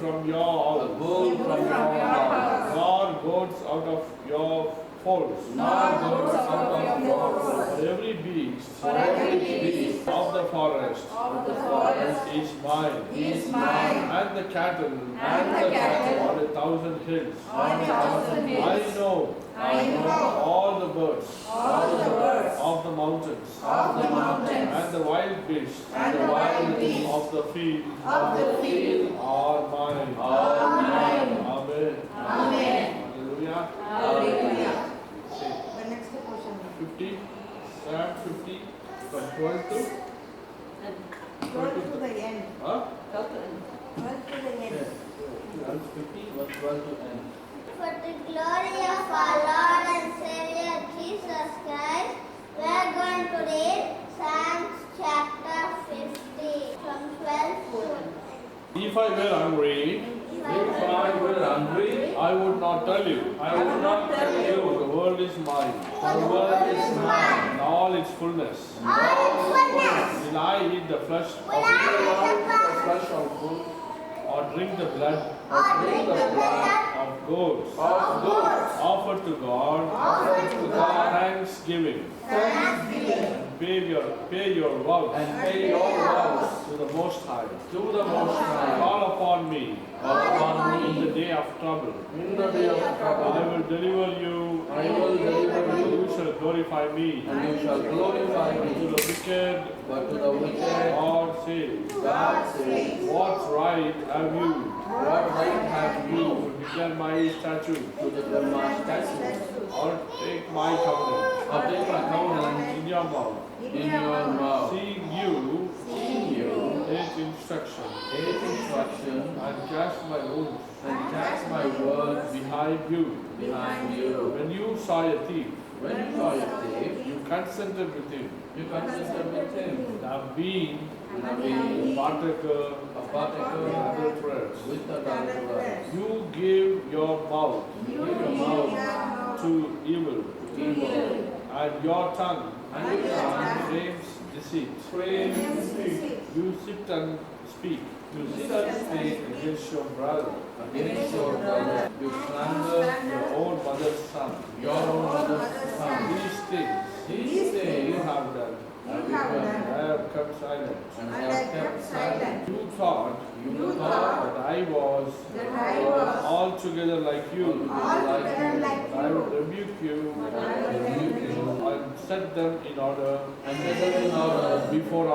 from your out of your folds. Not goats out of your folds. For every beast For every beast of the forest of the forest is mine, is mine, and the cattle and the cattle on 1,000 hills. on 1,000 hills. I know all the birds all the birds of the mountains, of the mountains, and the wild beasts and the wild beasts of the field of the field are mine. are mine. Amen. Amen. Hallelujah. Hallelujah. Say The next portion. 50, Psalm 50, from 12 to 12 to the end. huh? 12 to the end. Psalm 50, verse 12 to end. For the glory of our Lord and Savior Jesus Christ, we are going to read Psalms chapter 50 from 12 to If I were hungry, If I were hungry, I would not tell you. I would not tell you. The world is mine, The world is mine, and all its fullness. all its fullness. Will I eat the flesh Will I eat the flesh of bull, or drink the blood or drink the blood of goats, of goats, offered to God, offered to God, thanksgiving, thanksgiving, and pay your vows and pay your vows to the Most High. to the Most High. Call upon me Upon in me the day of trouble. in the day of I trouble, will deliver you. I will deliver you, You shall glorify me. and you shall glorify To me. the wicked, But to the wicked, God says, God says, what right have you what right have you to declare my statute, to declare my statutes, or take my covenant or take my covenant in your mouth? in your mouth? Seeing you Seeing you, take instruction, take instruction, and cast my wounds and cast my words behind you. behind you. When you saw a thief, When you saw a thief, you consented with him, you consisted with him, have been and being partaker a partaker of adulterers. with the adulterers. You give your mouth You give your mouth to evil, to evil, and your tongue and your tongue frames deceit. frames You sit and speak you sit and speak against your brother, against your brother. You slander your own mother's son. your own mother's son. These things These you things have done, have You have done, done. I have kept silent. and I have kept silent. You thought You thought that I was That I was altogether like you. altogether like I you. would rebuke you I will rebuke you and set them in order and set them in order before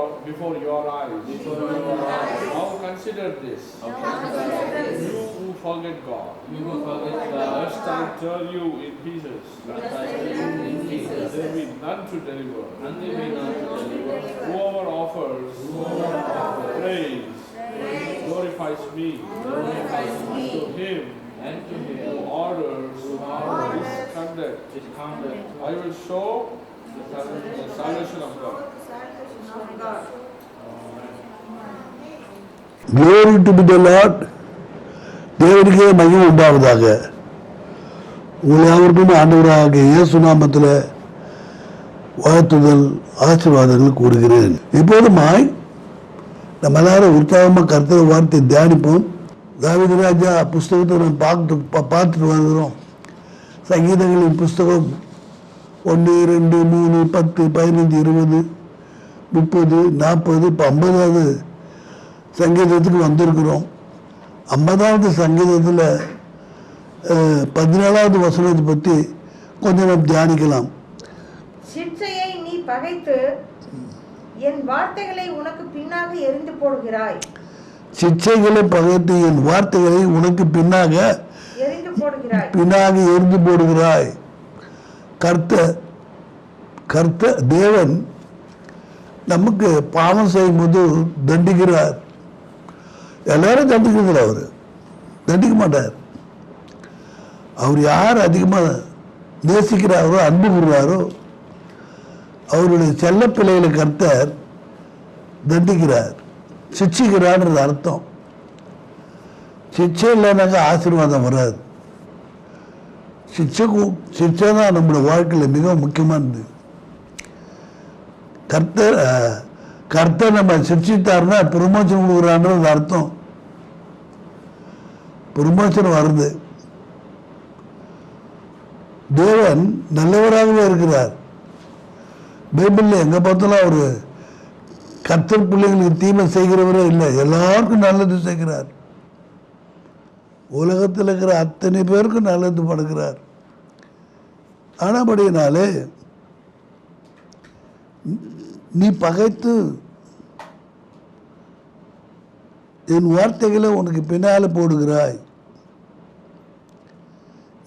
your eyes. before your eyes. Now consider this. You who forget God, You will forget God, lest I tear you in pieces. lest I tear you in pieces, There be none to deliver. and they be not to deliver. Whoever offers praise glorifies me. Glorifies To me, him and to who him orders orders his conduct, is counted. I will show the salvation of God. Salvation of God. Glory to be the Lord. தேவனுக்கே மகிமை உண்டாவதாக. உங்களை யாவருக்கும் ஆண்டவராகிய இயேசு நாமத்தில் வாழ்த்துதல் ஆசீர்வாதங்கள் கூறுகிறேன். இப்போதுமாய் நம்ம எல்லாரும் உற்சாகமாக கர்த்தர் வார்த்தை தியானிப்போம். தாவீது ராஜா புஸ்தகத்தை நம்ம பார்த்துட்டு வருகிறோம். சங்கீதங்களின் புஸ்தகம் 1, 2, 3, 10, 15, 20, 30, 40, இப்போ 50வது சங்கீதத்துக்கு வந்திருக்கிறோம். 50வது சங்கீதத்தில் 17வது வசனத்தை பற்றி கொஞ்சம் நம்ம தியானிக்கலாம். சிற்றையை நீ பகைத்து என் வார்த்தைகளை உனக்கு பின்னாக எரிந்து போடுகிறாய். சிற்றைகளை பகைத்து என் வார்த்தைகளை உனக்கு பின்னாக எரிந்து போடுகிறாய். எரிந்து போடுகிறாய். கர்த்த தேவன் நமக்கு பாவம் செய்யும்போது தண்டிக்கிறார். எல்லாரும் தண்டிக்கிறதில்ல, அவர் தண்டிக்க மாட்டார். அவர் யார் அதிகமாக நேசிக்கிறாரோ அன்பு கூறுறாரோ அவருடைய செல்ல பிள்ளைகளை கர்த்தர் தண்டிக்கிறார், சிட்சிக்கிறார்ன்றது அர்த்தம். சிச்சை இல்லைனாக்கா ஆசீர்வாதம் வராது. சிச்சை தான் நம்மளோட வாழ்க்கையில் மிகவும் முக்கியமானது. கர்த்தர் நம்ம சிக்ஷித்தாருன்னா ப்ரமோஷன் கொடுக்குறான்றது அர்த்தம். ப்ரமோஷன் வருது. தேவன் நல்லவராகவே இருக்கிறார். பைபிளில் எங்கே பார்த்தாலும் அவர் கர்த்தர் பிள்ளைங்களுக்கு தீமை செய்கிறவரே இல்லை, எல்லாருக்கும் நல்லது செய்கிறார். உலகத்தில் இருக்கிற அத்தனை பேருக்கும் நல்லது பண்ணுகிறார். ஆனபடியினாலே நீ பகைத்து என் வார்த்தைகளை உனக்கு பின்னால் போடுகிறாய்.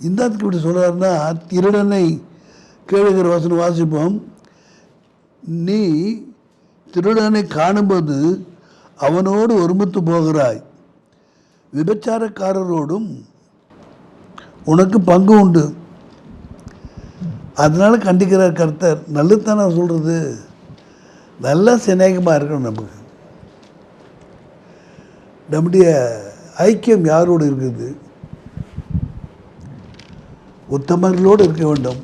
இந்த இப்படி சொல்கிறாருன்னா, திருடனை கேளுகிற வசனம் வாசிப்போம். நீ திருடனை காணும்போது அவனோடு ஒருமித்து போகிறாய், விபச்சாரக்காரரோடும் உனக்கு பங்கு உண்டு. அதனால் கண்டிக்கிறார் கர்த்தர். நல்லதானே சொல்கிறது, நல்ல சிநேகமாக இருக்கணும். நம்முடைய ஐக்கியம் யாரோடு இருக்குது? உத்தமர்களோடு இருக்க வேண்டும்,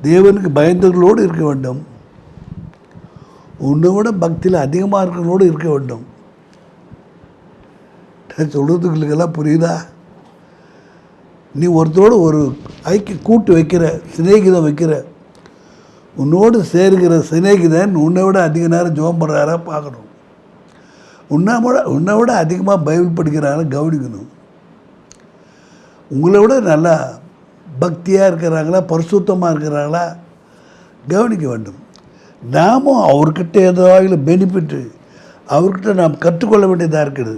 தேவனுக்கு பயந்தவர்களோடு இருக்க வேண்டும், உன்னை விட பக்தியில் அதிகமாக இருக்கிறவங்களோடு இருக்க வேண்டும். சொல்கிறதுக்குள்ளெல்லாம் புரியுதா? நீ ஒருத்தரோடு ஒரு ஐக்கிய கூட்டு வைக்கிற, சிநேகிதம் வைக்கிற, உன்னோடு சேர்கிற சிநேகிதன் உன்னை விட அதிக நேரம் ஜெபம் பண்ணுறாரா பார்க்கணும். உன்னை விட அதிகமாக பைபிள் படிக்கிறாரா கவனிக்கணும். உங்களை விட நல்லா பக்தியாக இருக்கிறாங்களா, பரிசுத்தமாக இருக்கிறாங்களா கவனிக்க வேண்டும். நாமும் அவர்கிட்ட ஏதாவது பெனிஃபிட்டு அவர்கிட்ட நாம் கற்றுக்கொள்ள வேண்டியதாக இருக்குது.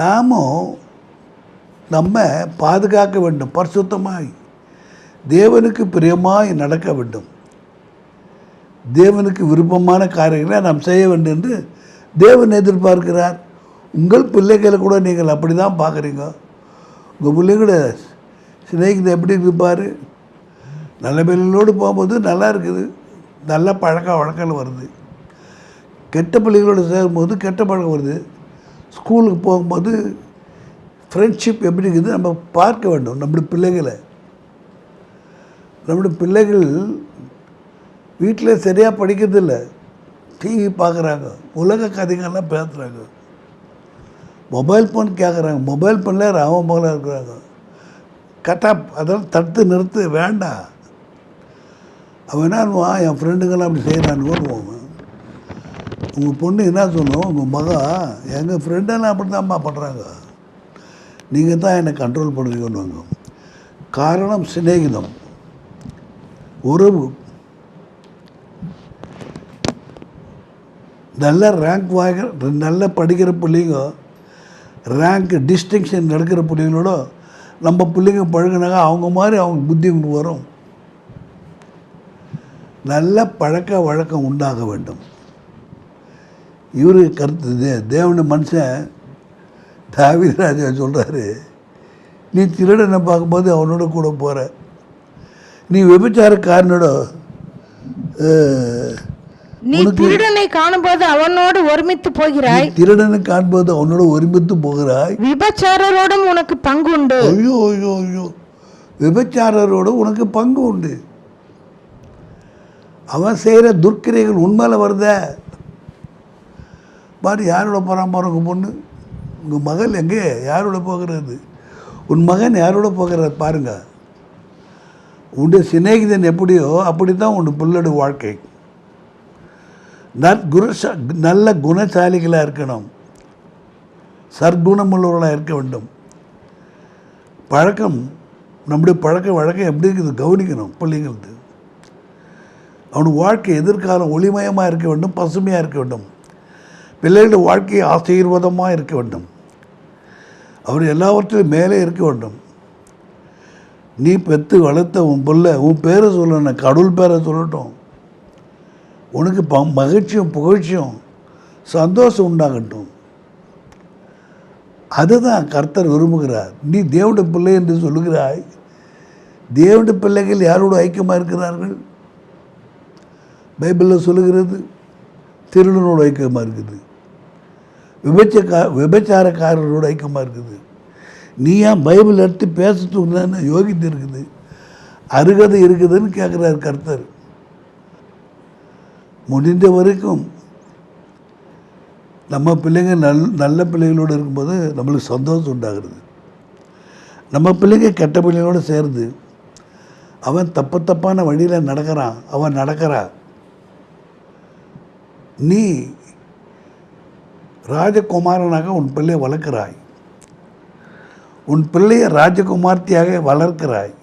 நாமும் நம்ம பாதுகாக்க வேண்டும், பரிசுத்தமாய் தேவனுக்கு பிரியமாய் நடக்க வேண்டும். தேவனுக்கு விருப்பமான காரியங்களை நாம் செய்ய வேண்டும் என்று தேவன் எதிர்பார்க்கிறார். உங்கள் பிள்ளைகளை கூட நீங்கள் அப்படி தான் பார்க்குறீங்க. உங்கள் பிள்ளைகளோட சிநேகிதம் எப்படி இருப்பார்? நல்ல பிள்ளைகளோடு போகும்போது நல்லா இருக்குது, நல்ல பழக்க வழக்கம் வருது. கெட்ட பிள்ளைகளோடு சேரும்போது கெட்ட பழக்கம் வருது. ஸ்கூலுக்கு போகும்போது ஃப்ரெண்ட்ஷிப் எப்படி இருக்குது நம்ம பார்க்க வேண்டும். நம்முடைய பிள்ளைகள் வீட்டில் சரியாக படிக்கிறதில்ல, டிவி பார்க்குறாங்க, உலக கதைகள்லாம் பேசுகிறாங்க, மொபைல் ஃபோன் கேட்குறாங்க, மொபைல் ஃபோனில் ராம மகளாக இருக்கிறாங்க. கட்டாப் அதெல்லாம் தடுத்து நிறுத்து, வேண்டாம். அவன் என்னன்னுவான், என் ஃப்ரெண்டுங்கெல்லாம் அப்படி செய்கிறான்னு வருவான். உங்கள் பொண்ணு என்ன சொல்லணும், உங்கள் மகன் எங்கள் ஃப்ரெண்டெல்லாம் அப்படி தான்மா பண்ணுறாங்க, நீங்கள் தான் என்னை கண்ட்ரோல் பண்ணுறீங்கன்னு. காரணம் சிநேகிதம், உறவு. நல்ல ரேங்க் வாங்க, நல்ல படிக்கிற பிள்ளைங்க, ரேங்க் டிஸ்டிங்ஷன் நடக்கிற பிள்ளைங்களோட நம்ம பிள்ளைங்க பழகினாங்க, அவங்க மாதிரி அவங்க புத்தி வரும். நல்ல பழக்க வழக்கம் உண்டாக வேண்டும். இவர் கருத்து தேவன மனுஷன் தாவீது ராஜா சொல்கிறாரு, நீ திருடனை பார்க்கும்போது அவனோட கூட போகிற, நீ விபச்சாரக்காரனோட நீ திருடனை காணும்போது அவனோடு ஒருமித்து போகிறாய், திருடனை காணும்போது அவனோட ஒருமித்து போகிறாய், விபச்சாரரோடும் உனக்கு பங்கு உண்டு. ஐயோ ஐயோ ஐயோ, விபச்சாரரோடு உனக்கு பங்கு உண்டு. அவன் செய்கிற துர்க்கிரைகள் உண்மையில் வருத பாரு. யாரோட போகிறான் பாரு உங்கள் பொண்ணு, உங்கள் மகள் எங்கே யாரோட போகிறது, உன் மகன் யாரோட போகிறார் பாருங்க. உன்னுடைய சிநேகிதன் எப்படியோ அப்படி தான் உன் பிள்ளோட வாழ்க்கை. நல்ல குணசாலிகளாக இருக்கணும், சர்க்குணமுள்ளவர்களாக இருக்க வேண்டும். பழக்கம், நம்முடைய பழக்க வழக்கம் எப்படி இருக்குது கவனிக்கணும். பிள்ளைங்களுக்கு அவனுடைய வாழ்க்கை எதிர்காலம் ஒளிமயமாக இருக்க வேண்டும், பசுமையாக இருக்க வேண்டும். பிள்ளைகளுடைய வாழ்க்கை ஆசீர்வாதமாக இருக்க வேண்டும். அவர் எல்லாவற்றிலும் மேலே இருக்க வேண்டும். நீ பெற்று வளர்த்த உன் பிள்ளை உன் பேரை சொல்லணும், கடவுள் பேரை சொல்லட்டும். உனக்கு மகிழ்ச்சியும் புகழ்ச்சியும் சந்தோஷம் உண்டாகட்டும். அதுதான் கர்த்தர் விரும்புகிறார். நீ தேவனுடைய பிள்ளை என்று சொல்லுகிறாய். தேவனுடைய பிள்ளைகள் யாரோடு ஐக்கியமாக இருக்கிறார்கள்? பைபிளில் சொல்லுகிறது திருடனோடு ஐக்கியமாக இருக்குது, விபச்சாரக்காரரோடு ஐக்கியமாக இருக்குது. நீ ஏன் பைபிள் எடுத்து பேசுறதுன்னு யோகித்து இருக்குது, அருகதை இருக்குதுன்னு கேட்குறார் கர்த்தர். முடிந்த வரைக்கும் நம்ம பிள்ளைங்க நல்ல பிள்ளைகளோடு இருக்கும்போது நம்மளுக்கு சந்தோஷம் உண்டாகிறது. நம்ம பிள்ளைங்க கெட்ட பிள்ளைகளோடு சேருது. அவன் தப்பான வழியில் நடக்கிறான், அவன் நடக்கிறா. நீ ராஜகுமாரனாக உன் பிள்ளையை வளர்க்கிறாய், உன் பிள்ளையை ராஜகுமார்த்தியாக வளர்க்கிறாய்.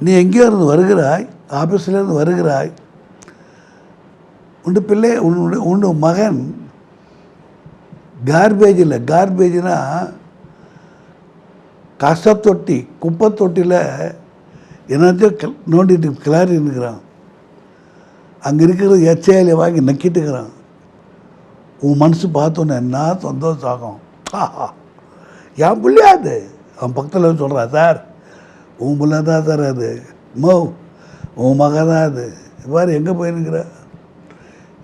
நீ எங்கேயோ இருந்து வருகிறாய், ஆஃபீஸ்லேருந்து வருகிறாய், உன் பிள்ளை உன் மகன் கார்பேஜ்னா கஷ்டத்தொட்டி குப்பை தொட்டியில் என்னத்தையும் நோண்டிட்டு கிளறி இருக்கிறான். அங்கே இருக்கிற எச்சையில வாங்கி நக்கிட்டுக்கிறான். உன் மனசு பார்த்தோன்னே என்ன சந்தோஷம் ஆகும். என் பிள்ளையா அது? அவன் பக்கத்தில் சொல்கிறான், சார் உன் பிள்ளை தான் சார் அது, உன் மகன் தான் அது. வேறு எங்கே போயிருக்கிற?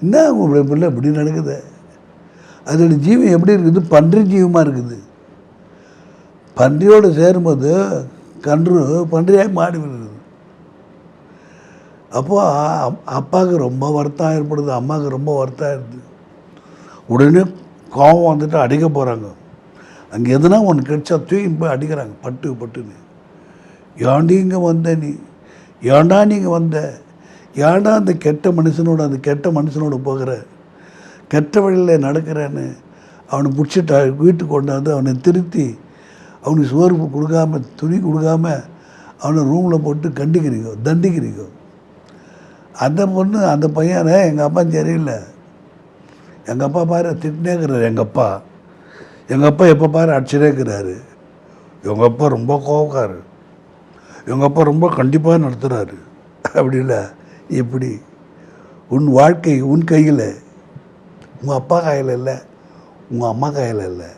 என்ன உங்களுடைய பிள்ளை இப்படி நடக்குது? அதோட ஜீவம் எப்படி இருக்குது? பன்றி ஜீவமாக இருக்குது. பன்றியோடு சேரும்போது பன்றியாக மாறி விடுறது. அப்போது அப்பாவுக்கு ரொம்ப வருத்தம் ஏற்படுது, அம்மாவுக்கு ரொம்ப வருத்தம் ஆயிடுது. உடனே கோபம் வந்துட்டு அடிக்க போகிறாங்க. அங்கே எதுனா ஒன்று கிடைச்சா தூக்கி போய் அடிக்கிறாங்க, பட்டுன்னு. ஏன்டி இங்கே வந்த நீ? ஏன்டா நீங்கள் வந்த? ஏன்டா அந்த கெட்ட மனுஷனோட போகிற, கெட்ட வழியில் நடக்கிறேன்னு அவனை பிடிச்சிட்டு வீட்டுக்கு கொண்டாந்து அவனை திருத்தி அவனுக்கு சோறு கொடுக்காம துணி கொடுக்காம அவனை ரூமில் போட்டு தண்டிக்கிறீங்க. அந்த பொண்ணு அந்த பையனை எங்கள் அப்பா சரியில்லை, எங்கள் அப்பா பாரு திட்டினே இருக்கிறாரு. எங்கள் அப்பா எப்போ பாரு அடிச்சுட்டே இருக்கிறாரு. எங்கள் அப்பா ரொம்ப கோவக்காரு, எங்கள் அப்பா ரொம்ப கண்டிப்பாக நடத்துகிறாரு. அப்படி இல்லை, எப்படி? உன் வாழ்க்கை உன் கையில், உங்கள் அப்பா கையில் இல்லை, உங்கள் அம்மா கையில் இல்லை.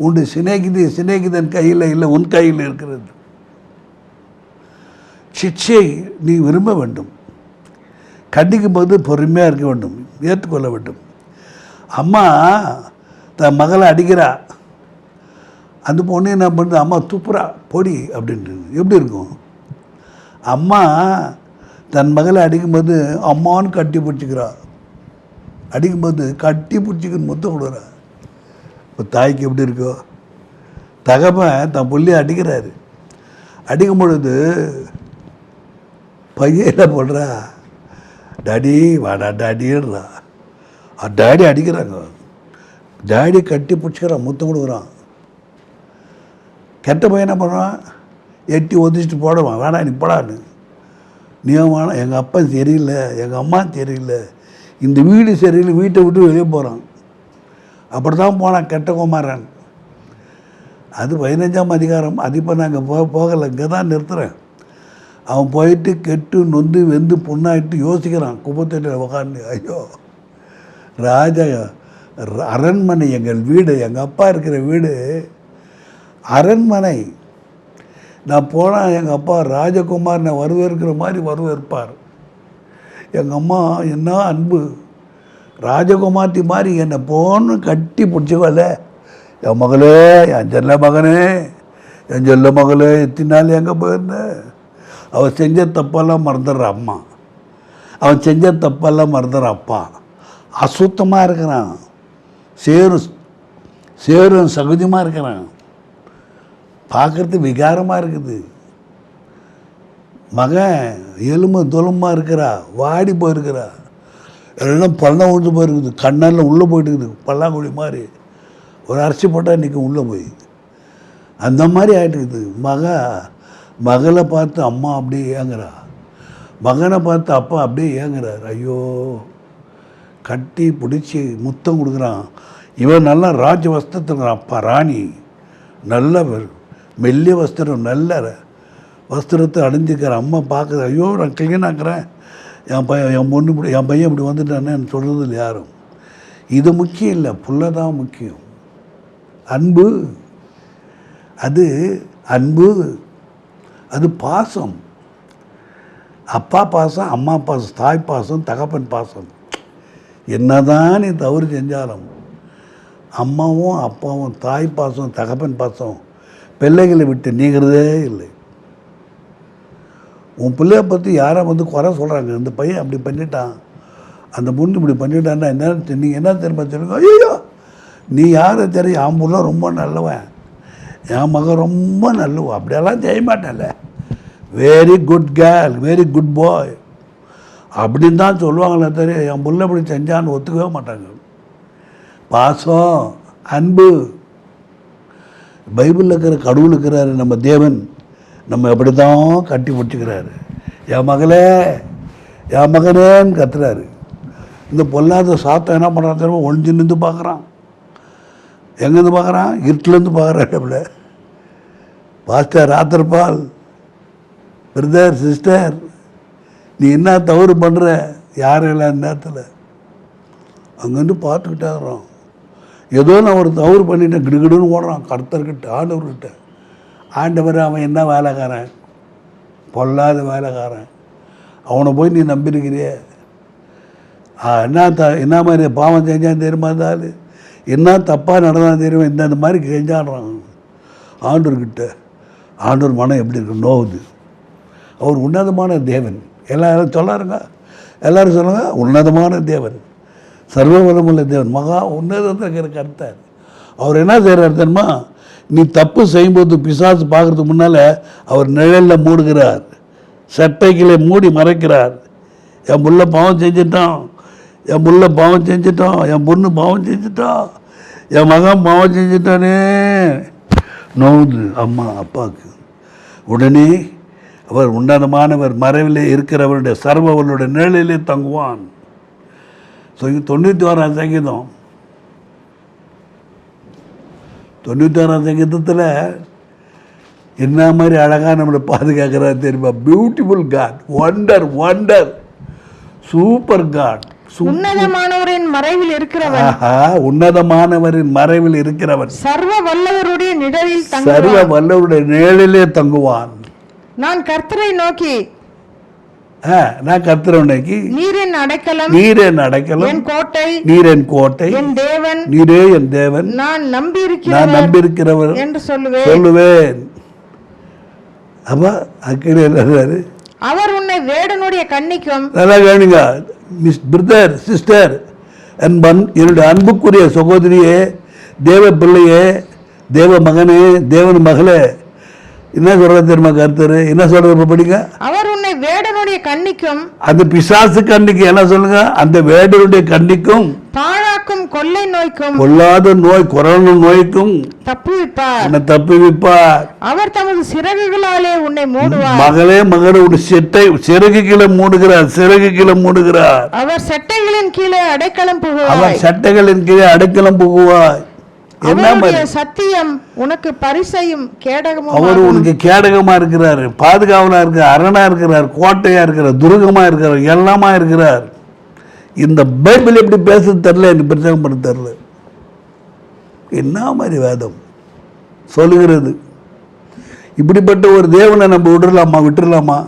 உன் சிநேகிதன் கையில் இல்லை, உன் கையில் இருக்கிறது. சிக்ஷையை நீ விரும்ப வேண்டும், கண்டிக்கும் போது பொறுமையாக இருக்க வேண்டும், ஏற்றுக்கொள்ள வேண்டும். அம்மா தன் மகளை அடிக்கிறா, அந்த பொண்ணு என்ன பண்ணுது? அம்மா துப்புறா பொடி அப்படின்ட்டு எப்படி இருக்கும்? அம்மா தன் மகளை அடிக்கும்போது அம்மான்னு கட்டி பிடிச்சிக்கிறா, அடிக்கும்போது கட்டி பிடிச்சிக்கின்னு மொத்தம் கொடுக்குறா. இப்போ தாய்க்கு எப்படி இருக்கோ? தகப்பன் தன் பிள்ளையை அடிக்கிறாரு, அடிக்கும் பொழுது பையன் போடுறா, டாடி வாடா டாடின்றா. டாடி அடிக்கிறாங்க, டாடி கட்டி பிடிச்சிக்கிறான், முத்தம் கொடுக்குறான். கெட்ட பையன் என்ன பண்ணுவான்? எட்டி ஒதிச்சிட்டு போடுவான், வேணாம் நீ போடான்னு. நீ வேணாம், எங்கள் அப்பா சரியில்லை, எங்கள் அம்மா சரியில்லை, இந்த வீடு சரியில்லை, வீட்டை விட்டு வெளியே போகிறான். அப்படி தான் போனான் கெட்ட குமாரன். அது 15ஆம் அதிகாரம். அது இப்போ நாங்கள் போகலை, இங்கே தான் நிறுத்துகிறேன். அவன் போயிட்டு கெட்டு நொந்து வெந்து புண்ணாயிட்டு யோசிக்கிறான் குப்பத்தொட்டியில் உக்காந்து. ஐயோ அரண்மனை எங்கள் வீடு, எங்கள் அப்பா இருக்கிற வீடு அரண்மனை. நான் போனால் எங்கள் அப்பா ராஜகுமாரனை வரவேற்கிற மாதிரி வரவேற்பார். எங்கள் அம்மா என்ன அன்பு, ராஜகுமார்த்தி மாதிரி என்னை போன்னு கட்டி பிடிச்சிக்கல. என் மகளே, என் செல்ல மகனே, என் செல்ல மகளே, எத்தனை நாள் எங்கே போயிருந்தேன்? அவன் செஞ்ச தப்பெல்லாம் மறந்துடுற அம்மா, அவன் செஞ்ச தப்பெல்லாம் மறந்துடுற அப்பா. அசுத்தமாக இருக்கிறான், சேரும் சகுதியமாக இருக்கிறான், பார்க்குறது விகாரமாக இருக்குது. மகன் எலும்பு தொலுமாக இருக்கிறா, வாடி போயிருக்கிறா, எல்லாம் பள்ளம் உழுந்து போயிருக்குது, கண்ணெல்லாம் உள்ளே போயிட்டுருக்குது, பல்லாங்குழி மாதிரி. ஒரு அரிசி போட்டால் நிற்கும் உள்ளே போய், அந்த மாதிரி ஆகிட்டுருக்குது. மகளை பார்த்து அம்மா அப்படியே ஏங்குறா, மகனை பார்த்து அப்பா அப்படியே ஏங்குறார். ஐயோ, கட்டி பிடிச்சி முத்தம் கொடுக்குறான். இவன் நல்லா ராஜ வஸ்திரத்துக்குறான், அப்பா ராணி, நல்ல மெல்லிய வஸ்திரம், நல்ல வஸ்திரத்தை அணிஞ்சிக்கிறேன். அம்மா பார்க்குற, ஐயோ நான் கிளீனாக்குறேன், என் பையன் இப்படி வந்துட்டானேன்னு சொல்கிறது இல்லை யாரும். இது முக்கியம் இல்லை, புள்ள தான் முக்கியம். அன்பு, அது பாசம். அப்பா பாசம், அம்மா பாசம், தாய் பாசம், தகப்பன் பாசம். என்னதான் நீ தவறு செஞ்சாலும் அம்மாவும் அப்பாவும் தாய் பாசம் தகப்பன் பாசம் பிள்ளைகளை விட்டு நீங்கிறதே இல்லை. உன் பிள்ளைய பற்றி யாரை குறை சொல்கிறாங்க, இந்த பையன் அப்படி பண்ணிட்டான், அந்த பொண்ணு இப்படி பண்ணிட்டான்னா என்ன நீங்கள் என்ன தெரியுமா சொல்லுங்க? ஐயோ நீ யாரை தெரியும், அவன் புள்ள ரொம்ப நல்லவன், என் மகன் ரொம்ப நல்லவ, அப்படியெல்லாம் செய்ய மாட்டேன்ல, very good girl, very good boy அப்படின்னு தான் சொல்லுவாங்களே தவிர என் புள்ள இப்படி செஞ்சான்னு ஒத்துக்கவே மாட்டாங்க. பாசம், அன்பு, பைபிளில் இருக்கிற கடவுள் இருக்கிறாரு நம்ம தேவன், நம்ம எப்படி தான் கட்டி பிடிச்சிக்கிறாரு. என் மகளே, என் மகனேன்னு கத்துறாரு. இந்த பொல்லாத சாத்தம் என்ன பண்ணுறான் தெரியுமா? ஒழிஞ்சு நின்று பார்க்குறான். எங்கேருந்து பார்க்குறான்? இருட்டிலேருந்து பார்க்குறான். அப்படியே பாஸ்டர் ராத்திரப்பால், பிரதர் சிஸ்டர், நீ என்ன தவறு பண்ணுற, யாரும் இல்லை நேரத்தில் அங்கேருந்து பார்த்துக்கிட்டே இருக்கிறோம். ஏதோ நான் ஒரு தவறு பண்ணிட்டேன், கிடுகிடுன்னு ஓடுறான் கர்த்தர்கிட்ட, ஆண்டவர்கிட்ட. ஆண்டவர் அவன் என்ன வேலைக்காரன், பொல்லாத வேலைக்காரன், அவனை போய் நீ நம்பியிருக்கிறிய, என்ன மாதிரி பாவம் செஞ்சான்னு தெரியுமா, இருந்தாலும் என்ன தப்பாக நடந்தாலும் தெரியுமா, இந்த மாதிரி செஞ்சாடுறான் ஆண்டவர்கிட்ட. ஆண்டவர் மனம் எப்படி இருக்கு, நோவுது. அவர் உன்னதமான தேவன். எல்லாரும் சொல்லாருங்க, எல்லோரும் சொல்லுங்க, உன்னதமான தேவன், சர்வ வல்லமுள்ள தேவன், மகா உன்னதத்தில் கர்த்தர். அவர் என்ன செய்கிறார் தெரியுமா? நீ தப்பு செய்யும்போது பிசாசு பார்க்குறதுக்கு முன்னால் அவர் நிழலில் மூடுகிறார், சட்டைகளை மூடி மறைக்கிறார். என் புள்ள பாவம் செஞ்சிட்டான், என் புள்ள பாவம் செஞ்சிட்டான், என் பொண்ணு பாவம் செஞ்சிட்டான், என் மகன் பாவம் செஞ்சிட்டானே நோவுது அம்மா அப்பாவுக்கு. உடனே அவர் உன்னதமானவர், மறைவிலே இருக்கிறவருடைய சர்வவர்களுடைய நிழலிலே தங்குவான். ஸோ 91ஆம் சங்கீதம், 91ஆம் சங்கீதத்தில் என்ன மாதிரி அழகாக நம்மளை பாதுகாக்கிறார் தெரியுமா? Beautiful God, wonder wonder, super God, உன்னதமானவரின் மறைவில் இருக்கிறவன், உன்னதமானவரின் மறைவில் இருக்கிறவன், சர்வ வல்லவருடைய நிழலில் சர்வ தங்குவான். வல்லவருடைய நிழலிலே தங்குவான். நான் கர்த்தரை நோக்கி, நான் கர்த்தரை நோக்கி, நீர் என் அடைக்கலம், நீர் என் அடைக்கலம், என் கோட்டை, நீர் என் கோட்டை, என் தேவன், நீரே என் தேவன், நான் நான் நம்பியிருக்கிறவர் என்று சொல்லுவேன். சொல்லுவேன். அப்போ அக்கறை எல்லாரு அவர் உன்னை வேடனுடைய கண்ணிக்கும், நல்லா கேளுங்க மிஸ் பிரதர் சிஸ்டர், என்னுடைய அன்புக்குரிய சகோதரியே, தேவ பிள்ளையே, தேவ மகனே, தேவன் மகளே, என்ன சொல்றது தெரியுமா கர்த்தர்? என்ன சொல்றது படிங்க. அவர் உன்னை வேடனுடைய கண்ணிக்கும், அந்த பிசாசு கண்ணிக்கு என்ன சொல்லுங்க, அந்த வேடனுடைய கண்ணிக்கும், பாழாக்கும் கொள்ளை நோய்க்கும், கொல்லாத நோய் கொரோனா நோய்க்கும் தப்புவிப்பார். உன்னை தப்புவிப்பார். அவர் தமது சிறகுகளாலே உன்னை மூடுவார். மகளே மகளே, உன் சிறகு கீழே மூடுகிறார், சிறகு கீழே மூடுகிறார். அவர் சட்டைகளின் கீழே அடைக்கலம் அவர் புகுவார். சட்டைகளின் கீழே அடைக்கலம் புகுவார். என்ன அவருடைய சத்தியம் உனக்கு பரிசையும் கேடகமும். அவர் உனக்கு கேடகமா இருக்கிறார், பாதுகாவலா இருக்கிறார், அரணா இருக்கிறார், கோட்டையா இருக்கிறார், துருகமா இருக்கிறார், எல்லாமா இருக்கிறார். இந்த பைபிள் எப்படி பேசுறது தெரியல, எனக்கு பிரச்சனை பண்ண தெரியல. என்ன மாதிரி வேதம் சொல்லுகிறது? இப்படிப்பட்ட ஒரு தேவனை நம்ம விட்டுடலாமா?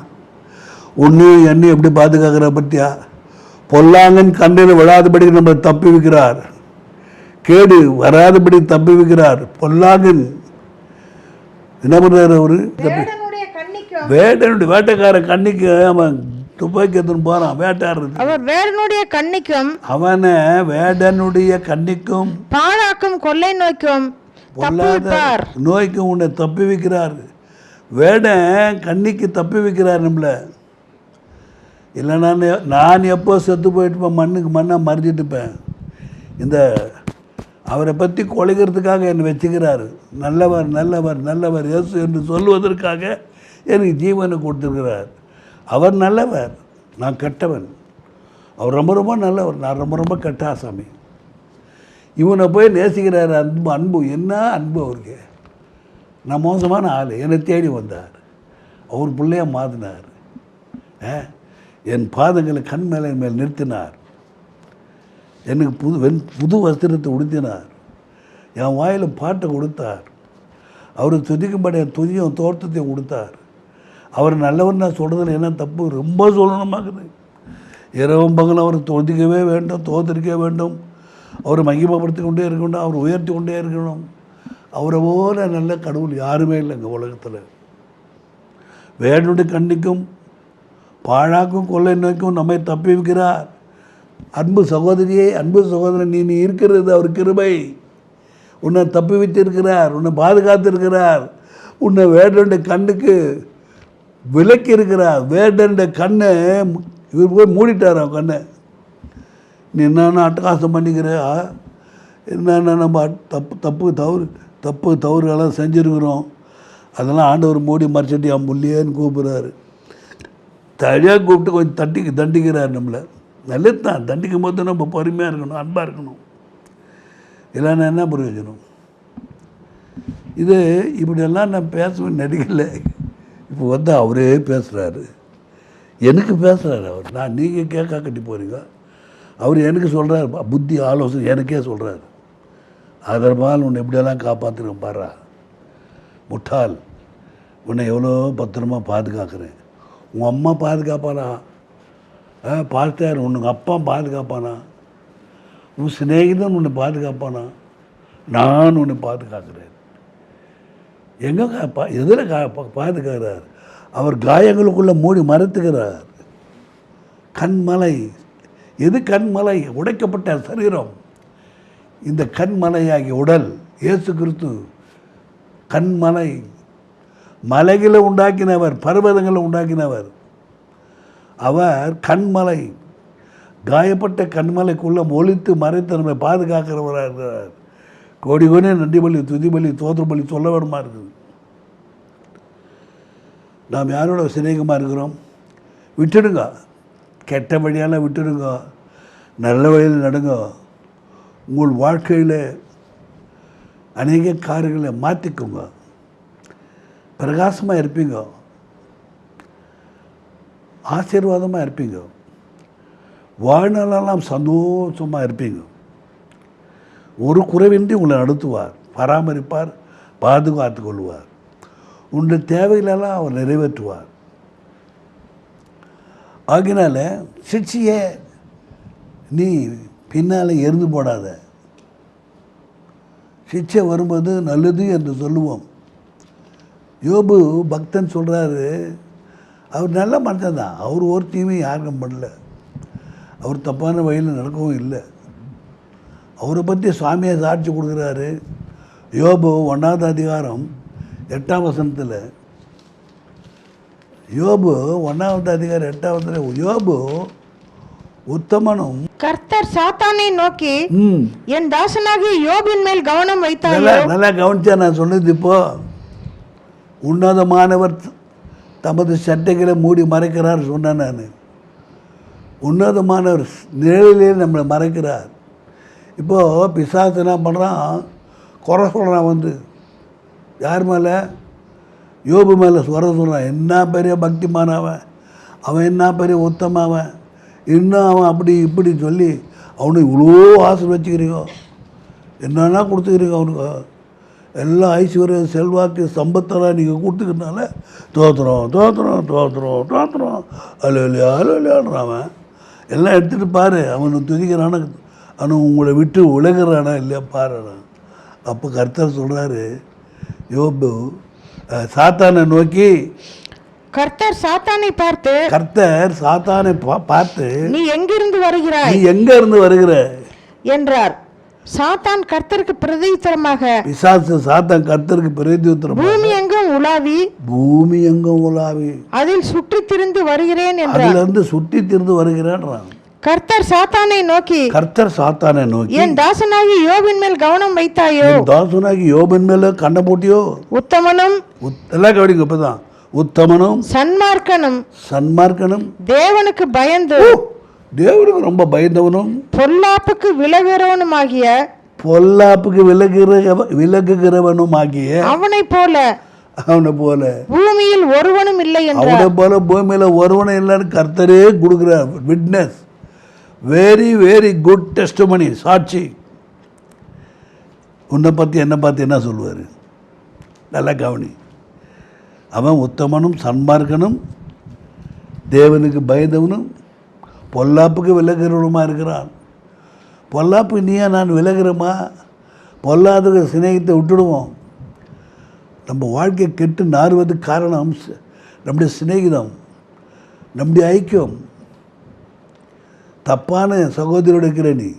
ஒன்றையும் என்னையும் எப்படி பாதுகாக்கிற பற்றியா? பொல்லாங்கன் கண்ணில் விழாதபடி நம்ம தப்பி வைக்கிறார், கேடு வராதபடி தப்பி வைக்கிறார். பொல்லாங்கன் என்ன பண்ணுறாரு? அவரு வேடனுடைய வேட்டைக்கார கண்ணிக்கு அவன் துப்பாக்கி எடுத்துன்னு போறான் வேட்டாடுறது. அவர் வேடனுடைய கண்ணிக்கும், அவனை வேடனுடைய கண்ணிக்கும், பாழாக்கும் கொள்ளை நோய்க்கும் தப்புவிப்பார். நோய்க்கும் உன்னை தப்பி வைக்கிறார். வேடன் கண்ணிக்கு தப்பி வைக்கிறார் நம்மளை. இல்லைன்னா நான் எப்போ செத்து போயிட்டுப்பேன், மண்ணாக மறைஞ்சிட்டுப்பேன். இந்த அவரை பற்றி கொலைக்கிறதுக்காக என்னை வச்சுக்கிறாரு. நல்லவர் நல்லவர் நல்லவர் இயேசு என்று சொல்லுவதற்காக எனக்கு ஜீவனை கொடுத்துருக்கிறார். அவர் நல்லவர், நான் கெட்டவன். அவர் ரொம்ப ரொம்ப நல்லவர், நான் ரொம்ப ரொம்ப கெட்ட ஆசாமி. இவனை போய் நேசிக்கிறார். அன்பு என்ன அன்பு அவருக்கு! நான் மோசமான ஆள், என்னை தேடி வந்தார், அவர் பிள்ளையாக மாற்றினார், என் பாதங்களை கண் மேலே மேல் நிறுத்தினார், எனக்கு புது வஸ்திரத்தை உடுத்தினார், என் வாயில் பாட்டை கொடுத்தார், அவருக்கு துதிக்கும்படி என் துதியும் தோற்றத்தையும் கொடுத்தார். அவர் நல்லவர் நான் சொல்கிறதுல என்ன தப்பு? ரொம்ப சொல்லணுமாக்குது. இரவும் பகலும் அவரை துதிக்கவே வேண்டும், தோத்திருக்க வேண்டும், அவரை மகிமைப்படுத்தி கொண்டே இருக்கணும், அவர் உயர்த்தி கொண்டே இருக்கணும். அவரை போல நல்ல கடவுள் யாருமே இல்லைங்க உலகத்தில். வேடனுடைய கண்ணிக்கும் பாழாக்கும் கொள்ளை நோய்க்கும் நம்மை தப்பி வைக்கிறார். அன்பு சகோதரியே, அன்பு சகோதரன், நீ இருக்கிறது அவர் கிருபை. உன்னை தப்பி வச்சிருக்கிறார், உன்னை பாதுகாத்திருக்கிறார், உன்னை வேடனுடைய கண்ணுக்கு விலக்கி இருக்கிறார். வேடனுடைய கண்ணை இவர் போய் மூடிட்டார் அவன் கண்ணை. நீ என்னென்ன அட்டகாசம் பண்ணிக்கிற, என்னென்ன நம்ம தப்பு தவறுகளாம் செஞ்சுருக்கிறோம், அதெல்லாம் ஆண்டவர் மூடி மறைச்சிட்டு என் புள்ளியேன்னு கூப்பிட்றாரு. தனியாக கூப்பிட்டு கொஞ்சம் தண்டிக்கிறார் நம்மளை. நல்லது தான், தண்டிக்கும் போது நம்ம பொறுமையாக இருக்கணும், அன்பாக இருக்கணும். இல்லைன்னா என்ன பிரயோஜனம்? இது இப்படியெல்லாம் நான் பேசுவேன் நடிக்கலை. இப்போ வந்து அவரே பேசுகிறாரு, எனக்கு பேசுகிறாரு அவர். நீங்கள் கேட்க கட்டி போகிறீங்க, அவர் எனக்கு சொல்கிறார், புத்தி ஆலோசனை எனக்கே சொல்கிறார். அதர்பால் உன்னை எப்படியெல்லாம் காப்பாற்றுறேன் பாரா, முட்டாள், உன்னை எவ்வளோ பத்திரமா பாதுகாக்கிறேன். உங்கள் அம்மா பாதுகாப்பானா? பார்த்தார். உனக்கு அப்பா பாதுகாப்பானா? உன் சிநேகிதன் உன்னை பாதுகாப்பானா? நான் உன்னை பாதுகாக்கிறேன். எங்கே எதில் பாதுகாக்கிறார்? அவர் காயங்களுக்குள்ளே மூடி மறைத்துக்கிறார். கண்மலை. எது கண்மலை? உடைக்கப்பட்ட சரீரம். இந்த கண்மலையாகிய உடல் இயேசு கிறிஸ்து கண்மலை. மலைகளை உண்டாக்கினவர், பர்வதங்களை உண்டாக்கினவர் அவர். கண்மலை, காயப்பட்ட கண்மலைக்குள்ளே ஒழித்து மறைத்து நம்மை பாதுகாக்கிறவராக இருக்கிறார். கோடி கோடி நன்றி பலி, துதி பலி, தோத்திர பலி சொல்ல வேணுமா இருக்குது. நாம் யாரோட சிநேகமாக இருக்கிறோம்? விட்டுடுங்க, கெட்ட வழியால் விட்டுடுங்க, நல்ல வழியில் நடுங்க. உங்கள் வாழ்க்கையில் அநேக காரியங்களை மாற்றிக்குங்க, பிரகாசமாக இருப்பீங்க, ஆசீர்வாதமாக இருப்பீங்க, வாழ்நாளெல்லாம் சந்தோஷமாக இருப்பீங்க. ஒரு குறைவின்றி உங்களை நடத்துவார், பராமரிப்பார், பாதுகாத்து கொள்வார். உங்களுடைய தேவைகளெல்லாம் அவர் நிறைவேற்றுவார். ஆகினால சிக்ஷையே நீ பின்னால் எரிந்து போடாத. சிக்ஷை வரும்போது நல்லது என்று சொல்லுவோம். யோபு பக்தன் சொல்கிறாரு, அவர் நல்ல மனுஷன் தான், அவர் ஒரு தீமையும் யாருக்கும் பண்ணல, அவர் தப்பான வழியில் நடக்கவும் இல்லை. அவரை பற்றி சுவாமியை சாட்சி கொடுக்குறாரு. யோபு 1வது அதிகாரம் 8ஆம் வசனத்தில், யோபு 1வது அதிகாரம் 8ஆம், யோபு உத்தமனும் கர்த்தர் சாத்தானை நோக்கி என் தாசனாகிய யோபின் மேல் கவனம் வைத்தார். நல்லா கவனிச்சா நான் சொன்னது. இப்போ உன்னதமானவர் தமது சட்டைகளை மூடி மறைக்கிறார் சொன்னேன் நான். உன்னதமானவர் நிழலிலே நம்மளை மறைக்கிறார். இப்போது பிசாசு என்ன பண்ணுறான்? குறை சொல்கிறான். வந்து யார் மேலே? யோபு மேலே குறை சொல்கிறான். என்ன பெரிய பக்திமானவன் அவன், என்ன பெரிய உத்தமவன், இன்னும் அவன் அப்படி இப்படி சொல்லி அவனுக்கு இவ்வளோ ஆசை வச்சுக்கிறீங்க, என்னென்னா கொடுத்துக்கிறீங்க அவனுக்கு. எல்லா ஐஸ்வர்யம் செல்வாக்கு சம்பத்தெல்லாம் நீங்கள் கொடுத்துக்கிறதுனால தோத்துறோம் தோத்துறோம் தோத்துறோம் தோத்துறோம் அலுவலியாடுறான். அவன் எல்லாம் எடுத்துகிட்டு பாரு, அவனுக்கு துதிக்கிறான, அவன் உங்களை விட்டு உலகிறானா இல்லையா பாருண்ணா. அப்போ கர்த்தர் சொல்கிறாரு, யோபு சாத்தானை நோக்கி, கர்த்தர் சாத்தானை பார்த்து, கர்த்தர் சாத்தானை பார்த்து நீ எங்கிருந்து வருகிறாய், நீ எங்க இருந்து வருகிற என்றார். சாத்தான் கர்த்தருக்கு பிரதியுத்தரமாக, பிசாசு சாத்தான் கர்த்தருக்கு பிரதியுத்தரமாக, பூமி எங்கும் உலாவி, பூமி எங்கும் உலாவி அதில் சுற்றி திரிந்து வருகிறேன் என்றார். அதுல இருந்து சுற்றி திரிந்து வருகிறேன்றான். கர்த்தர் சாத்தானை நோக்கி, கர்த்தர் சாத்தானை நோக்கி என் தாசனாகி யோபின் மேல் கவனம் வைத்தாயோ, என் தாசனாகி யோபின் மேல கண்ண போட்டியோ, உத்தமனும் எல்லாம் கவனிங்க. இப்பதான் உத்தமனும் சன்மார்க்கனும், சன்மார்க்கனும், தேவனுக்கு பயந்து தேவனுக்கு ரொம்ப பயந்தவனும், பொல்லாப்புக்கு விலகுகிறவனுமாகிய, பொல்லாப்புக்கு விலகுகிறவனும் ஆகிய அவனை போல பூமியில் ஒருவனும் இல்லை என்றார். அவனை போல பூமியில ஒருவனும் இல்லைன்னு கர்த்தரே கொடுக்கிறார். Witness, very very good testimony, சாட்சி. உன்னை பற்றி என்னை பார்த்து என்ன சொல்லுவார்? நல்லா கவனி. அவன் உத்தமனும் சன்மார்க்கனும் தேவனுக்கு பயந்தவனும் பொல்லாப்புக்கு விலகிறவனுமா இருக்கிறான். பொல்லாப்பு நீயா நான் விலகிறோமா? பொல்லாத சிநேகத்தை விட்டுடுவோம். நம்ம வாழ்க்கை கெட்டு நாறுவதுக்கு காரணம் நம்முடைய சிநேகிதம், நம்முடைய ஐக்கியம். தப்பான சகோதரியோட இருக்கிற நீ,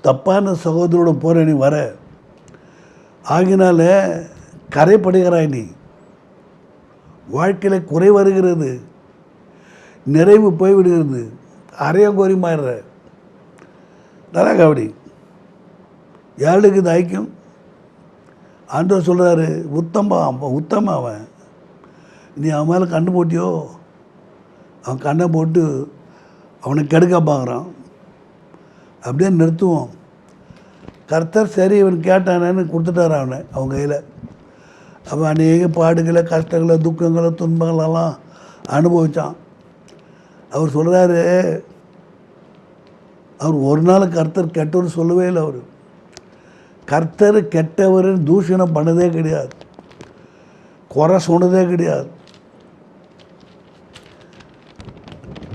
தப்பான சகோதரியோட போகிற நீ வர, ஆகினால கரைப்படுகிறாய் நீ. வாழ்க்கையில் குறை வருகிறது, நிறைவு போய்விடுகிறது, அரையங்கோரி மாறுற. நல்லா கபடி ஏழுக்கு இது ஐக்கியம். ஆண்டவர் சொல்கிறாரு, உத்தம அவன். நீ அவன் மேலே கண்ணு போட்டியோ, அவன் கண்ணை போட்டு அவனை கெடுக்க பார்க்குறான். அப்படியே நிறுத்துவோம். கர்த்தர் சரி இவன் கேட்டானேன்னு கொடுத்துட்டார் அவன் கையில். அவன் அநேக பாடுகளை, கஷ்டங்களை, துக்கங்களை, துன்பங்களெல்லாம் அனுபவித்தான். அவர் சொல்கிறாரு, அவர் ஒரு நாள் கர்த்தர் கெட்டவர் சொல்லவே இல்லை. அவர் கர்த்தர் கெட்டவர் தூஷணம் பண்ணதே கிடையாது, குறை சொன்னதே கிடையாது,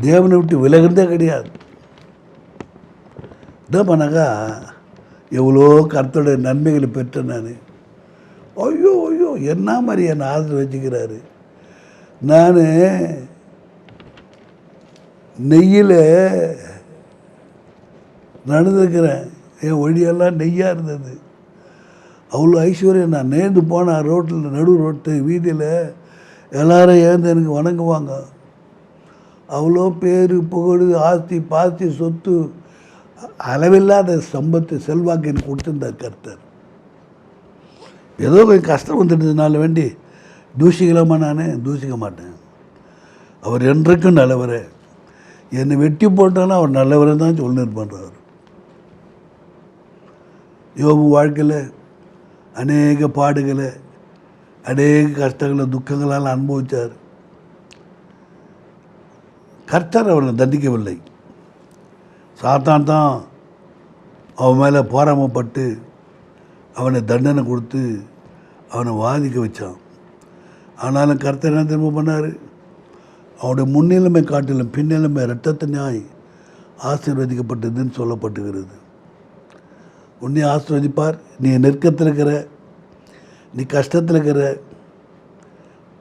தேவனை விட்டு விலகிறதே கிடையாது. இதான் பண்ணாக்கா எவ்வளோ கர்த்தருடைய நன்மைகளை பெற்றேன் நான். ஐயோ ஐயோ என்ன மாதிரி என்னை ஆதரவு வச்சுக்கிறாரு. நான் நெய்யில் நடந்துக்கிறேன், என் வழியெல்லாம் நெய்யாக இருந்தது. அவ்வளோ ஐஸ்வர்யம். நான் நேர்ந்து போனேன் ரோட்டில், நடு ரோட்டு வீதியில் எல்லோரும் ஏந்து எனக்கு வணங்குவாங்க. அவ்வளோ பேர், புகழ், ஆஸ்தி, பாஸ்தி, சொத்து, அளவில்லாத சம்பத்து, செல்வாக்கு எனக்கு கொடுத்துருந்தார் கர்த்தர். ஏதோ கொஞ்சம் கஷ்டம் வந்துட்டதுனால வேண்டி தூஷிக்கலாமா? நான் தூஷிக்க மாட்டேன். அவர் என்றைக்கும் நல்லவர். என்னை வெட்டி போட்டாலும் அவர் நல்லவரை தான் சொல்லிருப்பார். யோபு வாழ்க்கையில் அநேக பாடுகளை, அநேக கஷ்டங்களை, துக்கங்களால் அனுபவித்தார். கர்த்தர் அவனை தண்டிக்கவில்லை. சாத்தான் தான் அவன் மேலே போராமப்பட்டு அவனை தண்டனை கொடுத்து அவனை வாதிக்க வச்சான். ஆனாலும் கர்த்தர் என்ன திரும்ப பண்ணார்? அவனுடைய முன்னிலைமை காட்டிலும் பின்னிலைமை இரட்டத்தினாய் ஆசீர்வதிக்கப்பட்டதுன்னு சொல்லப்பட்டுகிறது. உன்னை ஆசீர்வதிப்பார். நீ நெருக்கத்தில் இருக்கிற, நீ கஷ்டத்தில் இருக்கிற,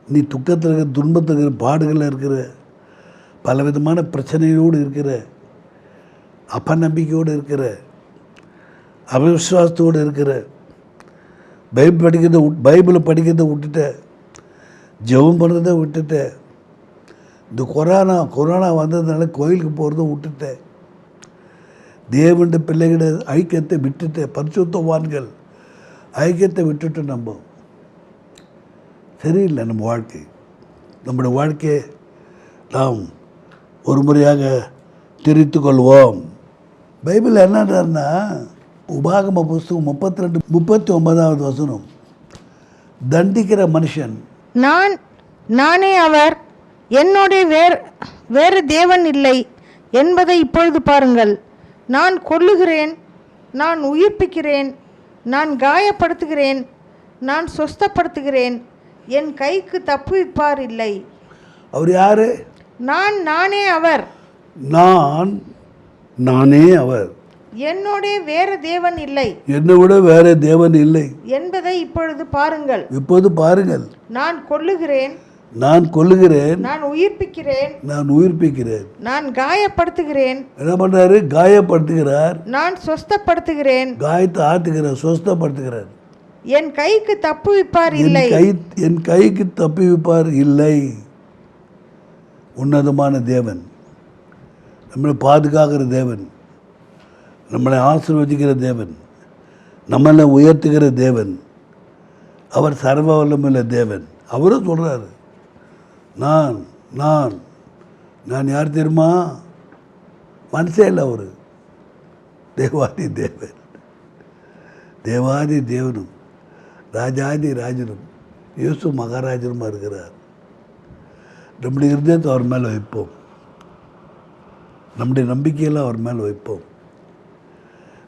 நீ துக்கத்தில் இருக்கிற, துன்பத்தில் இருக்கிற, பாடுகளில் இருக்கிற, பலவிதமான பிரச்சனைகளோடு இருக்கிற, அப்பநம்பிக்கையோடு இருக்கிற, அவிசுவாசத்தோடு இருக்கிற, பைபிளை படிக்கிறத விட்டுட்ட, ஜெபம் பண்ணுறதை விட்டுட்ட, இந்த கொரோனா வந்ததுனால கோயிலுக்கு போகிறத விட்டுட்ட, தேவனுடைய பிள்ளைகள ஐக்கியத்தை விட்டுட்ட, பரிசுத்தவான்கள் ஐக்கியத்தை விட்டுட்டு நம்ம சரியில்லை. நம்ம வாழ்க்கை, நம்முடைய வாழ்க்கையை நாம் ஒரு முறையாக திரித்து கொள்வோம். பைபிள் என்னன்னா, உபாகம புஸ்தகம் 32:39 வசனம், தண்டிக்கிற மனுஷன் நானே அவர், என்னோட வேறு தேவன் இல்லை என்பதை இப்பொழுது பாருங்கள். நான் கொல்லுகிறேன், நான் உயிர்ப்பிக்கிறேன், நான் காயப்படுத்துகிறேன், நான் சொஸ்தப்படுத்துகிறேன், என் கைக்கு தப்புவிப்பார் இல்லை. அவர் யாரு? நானே அவர். நானே அவர். என்னோட வேறு தேவன் இல்லை, என்னை விட வேற தேவன் இல்லை என்பதை இப்பொழுது பாருங்கள். இப்போது பாருங்கள். நான் கொல்லுகிறேன், நான் உயிர்ப்பிக்கிறேன், நான் காயப்படுத்துகிறேன். என்ன பண்றாரு? காயப்படுத்துகிறார். நான் சொஸ்தப்படுத்துகிறேன், காயத்தை ஆற்றுகிறார், சொஸ்தப்படுத்துகிறார். என் கைக்கு தப்புவிப்பார் இல்லை. என் கைக்கு தப்புவிப்பார் இல்லை. உன்னதமான தேவன், நம்மளை பாதுகாக்கிற தேவன், நம்மளை ஆசீர்வதிக்கிற தேவன், நம்மளை உயர்த்துகிற தேவன், அவர் சர்வ வல்லமையுள்ள தேவன். அவரும் சொல்கிறாரு, நான் நான் நான் யார் தெரியுமா? மனுஷன் இல்லை, அவர் தேவாதி தேவன், தேவாதி தேவனும் ராஜாதி ராஜனும் இயேசு மகாராஜனுமா இருக்கிறார். நம்முடைய இருதயத்தை அவர் மேலே வைப்போம், நம்முடைய நம்பிக்கையெல்லாம் அவர் மேலே வைப்போம்,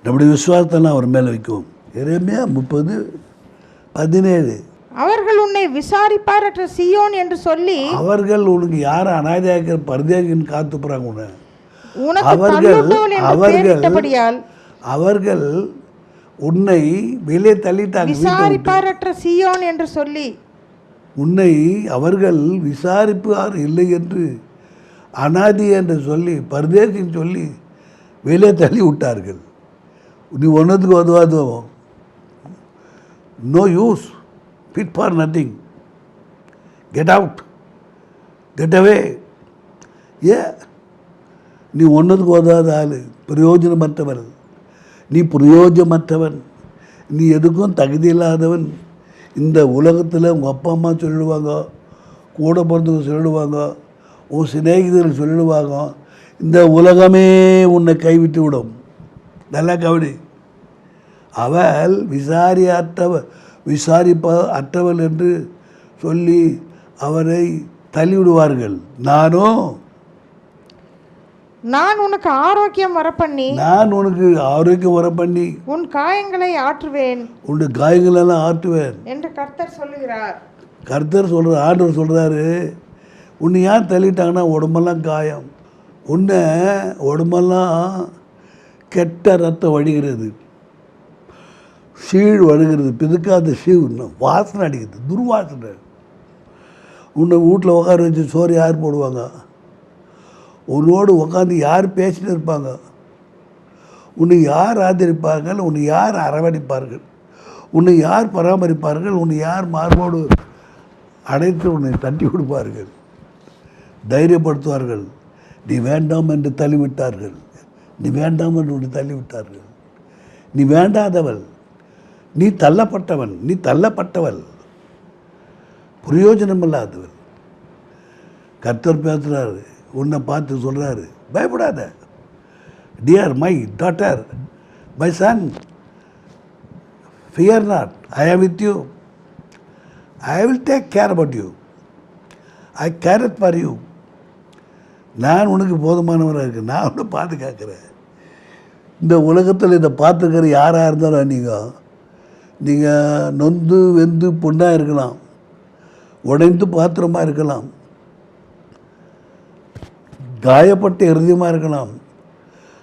நம்முடைய விசுவாசத்தெல்லாம் அவர் மேலே வைக்குவோம். எரேமியா 30:17, அவர்கள் உன்னை விசாரிப்பாரற்ற சீயோன் என்று சொல்லி, அவர்கள் உனக்கு யாரை அநாதையாக்கிற பரதேசின்னு காத்து போகிறாங்க உன்னை. அவர்கள் உன்னை வெளியே தள்ளிட்டாங்க. விசாரிப்பாரற்ற சீயோன் என்று சொல்லி, உன்னை அவர்கள் விசாரிப்பார் இல்லை என்று, அநாதி என்று சொல்லி, பரதேசின்னு சொல்லி வெளியே தள்ளி விட்டார்கள். நீ ஒன்றுத்துக்கு உதவாதுவோம். No use, fit for nothing, get out, get away. ஏன் நீ ஒன்றுக்கு உதவாத ஆள், பிரயோஜனமற்றவன், நீ பிரயோஜனமற்றவன், நீ எதுக்கும் தகுதி இல்லாதவன். இந்த உலகத்தில் உங்கள் அப்பா அம்மா சொல்லிடுவாங்க, கூட பிறந்தவங்க சொல்லிடுவாங்க, உன் சிநேகிதர்கள் சொல்லிடுவாங்க, இந்த உலகமே உன்னை கைவிட்டு விடும். நல்லா கவனி. அவள் விசாரிப்ப அற்றவள் என்று சொல்லி அவரை தள்ளிவிடுவார்கள். நான் உனக்கு ஆரோக்கியம் வரப்பண்ணி உன் காயங்களை ஆற்றுவேன், உன்னுடைய காயங்களெல்லாம் ஆற்றுவேன் என்று கர்த்தர் சொல்லுகிறார். ஆண்டவர் சொல்கிறாரு, உன்னை யார் தள்ளிட்டாங்கன்னா உடம்பெல்லாம் காயம், உன்னை உடம்பெல்லாம் கெட்ட ரத்தம் வடிகிறது, சீழ் வடுகிறது, பிதுக்காத வாசனை அடிக்குது, துர்வாசனை. உன்னை வீட்டில் உட்கார வச்சு சோறு யார் போடுவாங்க? உன்னோடு உட்காந்து யார் பேசிட்டு இருப்பாங்க? உன்னை யார் ஆதரிப்பார்கள்? உன்னை யார் அரவணைப்பார்கள்? உன்னை யார் பராமரிப்பார்கள்? உன்னை யார் மார்போடு அடைத்து உன்னை தட்டி கொடுப்பார்கள், தைரியப்படுத்துவார்கள்? நீ வேண்டாம் என்று தள்ளிவிட்டார்கள், நீ வேண்டாம் என்று உன்னை தள்ளிவிட்டார்கள். நீ வேண்டாதவள், நீ தள்ளப்பட்டவன், நீ தள்ளப்பட்டவள், பிரயோஜனமில்லாதவள். கர்த்தர் பேசுகிறாரு, உன்னை பார்த்து சொல்கிறாரு, பயப்படாத. Dear my daughter, my son, fear not, ஐ ஆம் with you, I will take care about you, I care it for you. நான் உனக்கு போதுமானவராக இருக்கேன், நான் உன்னை பாதுகாக்கிறேன். இந்த உலகத்தில் இதை பார்த்துக்கிற யாராக இருந்தாலும் நீங்கள் நொந்து வெந்து பொண்ணாக இருக்கலாம், உடைந்து பாத்திரமாக இருக்கலாம், காயப்பட்ட இருதயமாக இருக்கலாம்.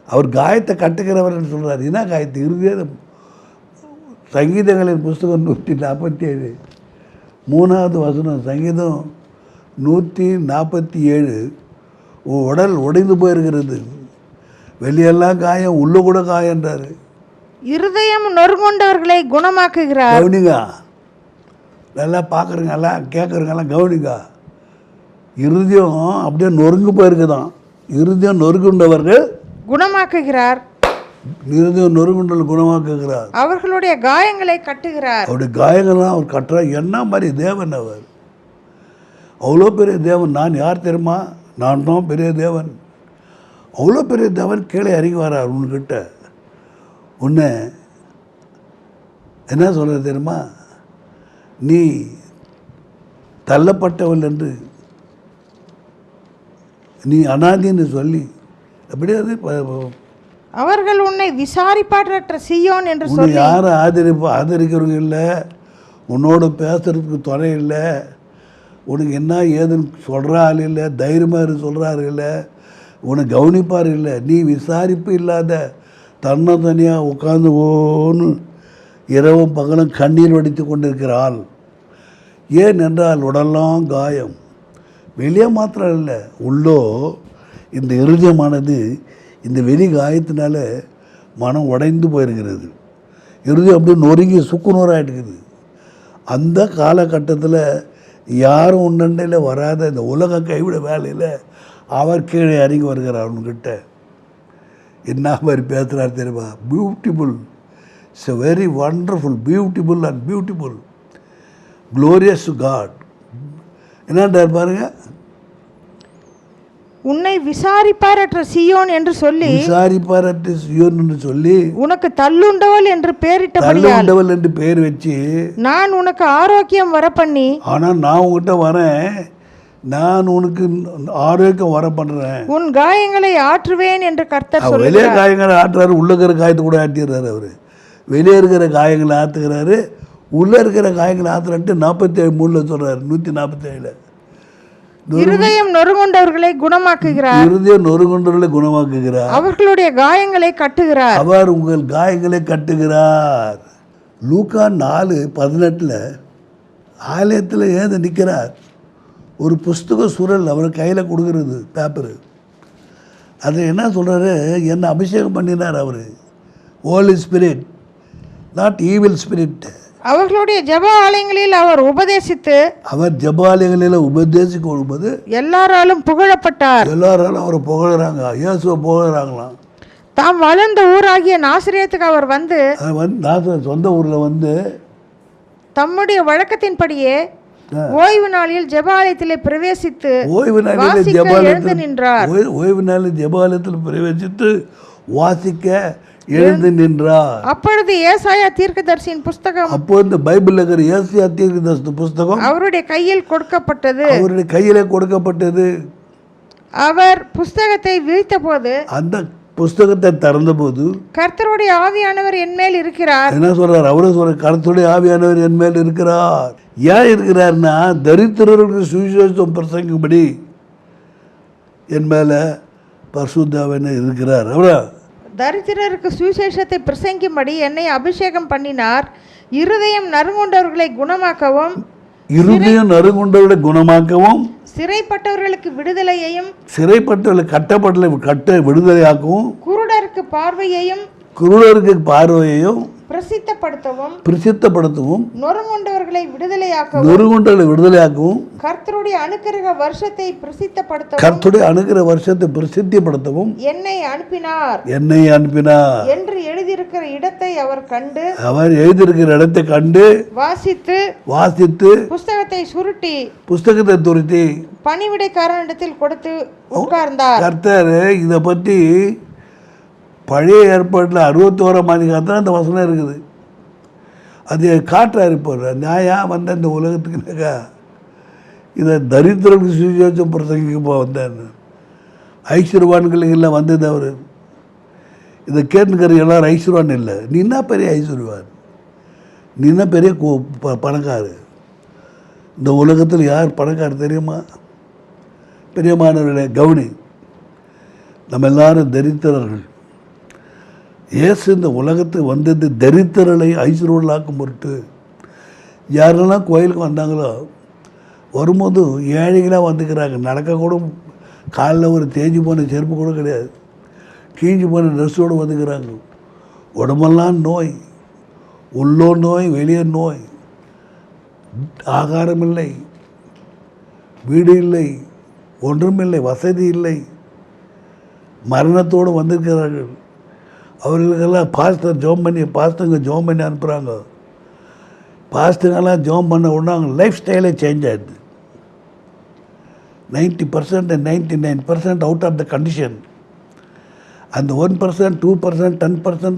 அவர் காயத்தை கட்டுக்கிறவர்னு சொல்கிறார். என்ன காயத்தை? இருதயம். சங்கீதங்களின் புஸ்தகம் 147 3வது வசனம், சங்கீதம் 147, உடல் உடைந்து போயிருக்கிறது, வெளியெல்லாம் காயம், உள்ள கூட காயன்றாரு. இருதயம் நொறுங்கொண்டவர்களை குணமாக்குகிறார். கவனிங்க, நல்லா பார்க்குறங்க, எல்லாம் கேட்குறங்கெல்லாம் கவனிங்க. இருதயம் அப்படியே நொறுங்கு போயிருக்குதான். இருதயம் நொறுங்குண்டவர்கள் குணமாக்குகிறார், இருதயம் நொறுங்குண்டவர்கள் குணமாக்குகிறார், அவர்களுடைய காயங்களை கட்டுகிறார். அவருடைய காயங்கள்லாம் அவர் கட்டுறார். என்ன மாதிரி தேவன் அவர், அவ்வளோ பெரிய தேவன். நான் யார் தெரியுமா? நான் தான் பெரிய தேவன். அவ்வளோ பெரிய தேவன் கீழே இறங்கி வரார் உன்கிட்ட. உன்னை என்ன சொல்கிறது தெரியுமா? நீ தள்ளப்பட்டவள் என்று, நீ அனாதின்னு சொல்லி, அப்படியாது அவர்கள் உன்னை விசாரிப்பாற்றற்ற சீயோன் என்று உன்னை சொல்லி. யாரும் ஆதரிக்கிறவங்க இல்லை, உன்னோட பேசுறதுக்கு துணை இல்லை, உனக்கு என்ன ஏதுன்னு சொல்கிற ஆள் இல்லை, தைரியமாக சொல்கிறாரு இல்லை, உன்னை கவனிப்பார் இல்லை. நீ விசாரிப்பு இல்லாத தன்னை தனியாக உட்காந்து ஓன்னு இரவும் பகலும் கண்ணீர் வடித்து கொண்டிருக்கிற ஆள். ஏன் என்றால் உடலாம் காயம், வெளியே மாத்திரம் இல்லை, உள்ளோ இந்த இருதயமானது இந்த வெளி காயத்தினால மனம் உடைந்து போயிருக்கிறது. இருதயம் அப்படியே நொறுங்கி சுக்குநூறாகிட்டுக்குது. அந்த காலகட்டத்தில் யாரும் உன்னண்டையில் வராத இந்த உலக கைவிட வேலையில் அவர் கீழே இறங்கி வருகிறார். அவன்கிட்ட என்ன மாதிரி பேசுகிறார் தெரியுமா? Beautiful, it's a very wonderful, beautiful and beautiful, glorious God. என்னன்றார் பாருங்க, உன்னை விசாரிப்பாரற்ற சீயோன் என்று சொல்லி, விசாரிப்பாரற்ற சீயோன் என்று சொல்லி, உனக்கு தள்ளுண்டவள் என்று தள்ளுண்டவள் என்று பெயர் வச்சு, நான் உனக்கு ஆரோக்கியம் வரப்பண்ணி, ஆனால் நான் உங்ககிட்ட வரேன், நான் உனக்கு ஆரோக்கியம் வர பண்ணுறேன், உன் காயங்களை ஆற்றுவேன் என்று கர்த்தர் சொல்லுகிறார். வெளியே காயங்களை ஆற்றுறாரு, உள்ள இருக்கிற காயத்தை கூட ஆட்டிடுறாரு. அவர் வெளியே இருக்கிற காயங்களை ஆற்றுக்கிறாரு, உள்ளே இருக்கிற காயங்களை ஆற்றுறன்ட்டு 47:3 சொல்கிறார். 147. இருதயம் நொறுங்கொண்டவர்களை குணமாக்குகிறார், இருதயம் நொறுங்கொண்டவர்களை குணமாக்குகிறார், அவர்களுடைய காயங்களை கட்டுகிறார், அவர் உங்கள் காயங்களை கட்டுகிறார். லூக்கா 4:18 ஆலயத்தில் ஏந்து நிற்கிறார். ஒரு புஸ்தக சுருள் அவர் கையில் கொடுக்கறது, பேப்பரு. அதில் என்ன சொல்கிறாரு? என்னை அபிஷேகம் பண்ணினார் அவர். Holy Spirit, not evil spirit. அவர்களுடைய ஜெப ஆலயங்களில் அவர் உபதேசித்து அவர் ஜபாலயங்களில் உபதேசிக்க வரும்போது எல்லாராலும் புகழப்பட்டார். எல்லாராலும் அவரை புகழறாங்க, இயேசுவை புகழறாங்களாம். தாம் வளர்ந்த ஊராகிய நாசரேத்துக்கு அவர் வந்து நாசரேத் சொந்த ஊரில் வந்து தம்முடைய வழக்கத்தின்படியே ஓய்வு நாளில் ஜெபாலயத்திலே பிரவேசித்து ஓய்வு நாளில் வாசிக்க எழுந்து ஜபாலயத்தில் நின்றார். ஓய்வு நாளில் ஜபாலயத்தில் பிரவேசித்து வாசிக்க எழுந்து நின்றார். அப்பொழுது ஏசாயா தீர்க்கதரிசியின் புஸ்தகம் அப்போ இந்த பைபிள் இருக்கிற ஏசாயா தீர்க்கதரிசி புஸ்தகம் அவருடைய கையில் கொடுக்கப்பட்டது. அவருடைய கையிலே கொடுக்கப்பட்டது. அவர் புஸ்தகத்தை விரித்தபோது அந்த புஸ்தகத்தை திறந்தபோது கர்த்தருடைய ஆவியானவர் என் மேல் இருக்கிறார். என்ன சொல்றார்? அவரு சொல்ற கர்த்தருடைய ஆவியானவர் என் மேல் இருக்கிறார். ஏன் இருக்கிறார்னா தரித்திரர்களுக்கு சுவிசேஷம் பிரசங்கும்படி என் மேல பரிசுத்தாவியானவர் இருக்கிறார். அவரா தரித்திரருக்கு சுவிசேஷத்தை பிரசங்கிக்கும்படி என்னை அபிஷேகம் பண்ணினார். இருதயம் நறுங்குண்டவர்களை குணமாக்கவும் இருதயம் நறுங்குண்டவர்களை குணமாக்கவும் சிறைப்பட்டவர்களுக்கு விடுதலையையும் சிறைப்பட்டவர்களை கட்ட விடுதலையாக்கவும் குருடருக்கு பார்வையையும் குருடருக்கு பார்வையையும் பிரசித்தப்படுத்தவும் நொறுங்குண்டவர்களை விடுதலையாக்கவும் நொறுங்குண்டவர்களை விடுதலையாக்கவும் கர்த்தருடைய அனுக்கிரக வருஷத்தை பிரசித்திப்படுத்தவும் என்னை அனுப்பினார் என்று எழுதியிருக்கிற இடத்தை அவர் கண்டு வாசித்து புஸ்தகத்தை துருத்தி பணிவிடைக்காரனிடத்தில் கொடுத்து உட்கார்ந்தார். கர்த்தர் இதை பற்றி பழைய ஏற்பாட்டில் 61ஆம் அதிகாரத்தில் அந்த வசனம் இருக்குது. அது காட்டுறாரு. இப்போ நான் ஏன் வந்தேன் இந்த உலகத்துக்குனாக்கா இதை தரித்திரர்களுக்கு சுவிசேஷம் பிரசங்கிக்க வந்தேன். ஐஸ்வர்வான்களுக்கெல்லாம் வந்தது அவர். இதை கேட்டுக்கிற எல்லாரும் ஐஸ்வர்வான் இல்லை. நீ என்ன பெரிய ஐஸ்வர்வான், நீ என்ன பெரிய பணக்காரு. இந்த உலகத்தில் யார் பணக்காரர் தெரியுமா? பெரியமானவர்களே கவுனி, நம்ம எல்லாரும் தரித்திரர்கள். இயேசு இந்த உலகத்துக்கு வந்தது தரித்திரலை ஐஸ்வர்யலாக்கும் பொருட்டு. யாரெல்லாம் கோயிலுக்கு வந்தாங்களோ வரும்போது ஏழைகளாக வந்துக்கிறாங்க. நடக்கக்கூட காலில் ஒரு தேஞ்சு போன செருப்பு கூட கிடையாது, கீஞ்சு போன ட்ரெஸ்ஸோடு வந்துக்கிறாங்க. உடம்பெல்லாம் நோய், உள்ளோர் நோய், வெளியே நோய், ஆகாரம் இல்லை, வீடு இல்லை, ஒன்றுமில்லை, வசதி இல்லை, மரணத்தோடு வந்திருக்கிறார்கள். அவர்களுக்கெல்லாம் பாஸ்டங்க ஜோம் பண்ணி அனுப்புகிறாங்க. பாஸ்டங்கெல்லாம் ஜோம் பண்ண உடனே அவங்க லைஃப் ஸ்டைலே சேஞ்ச் ஆகிடுது. 90% and 99% out of the condition. அந்த 1%, 2%, 10%,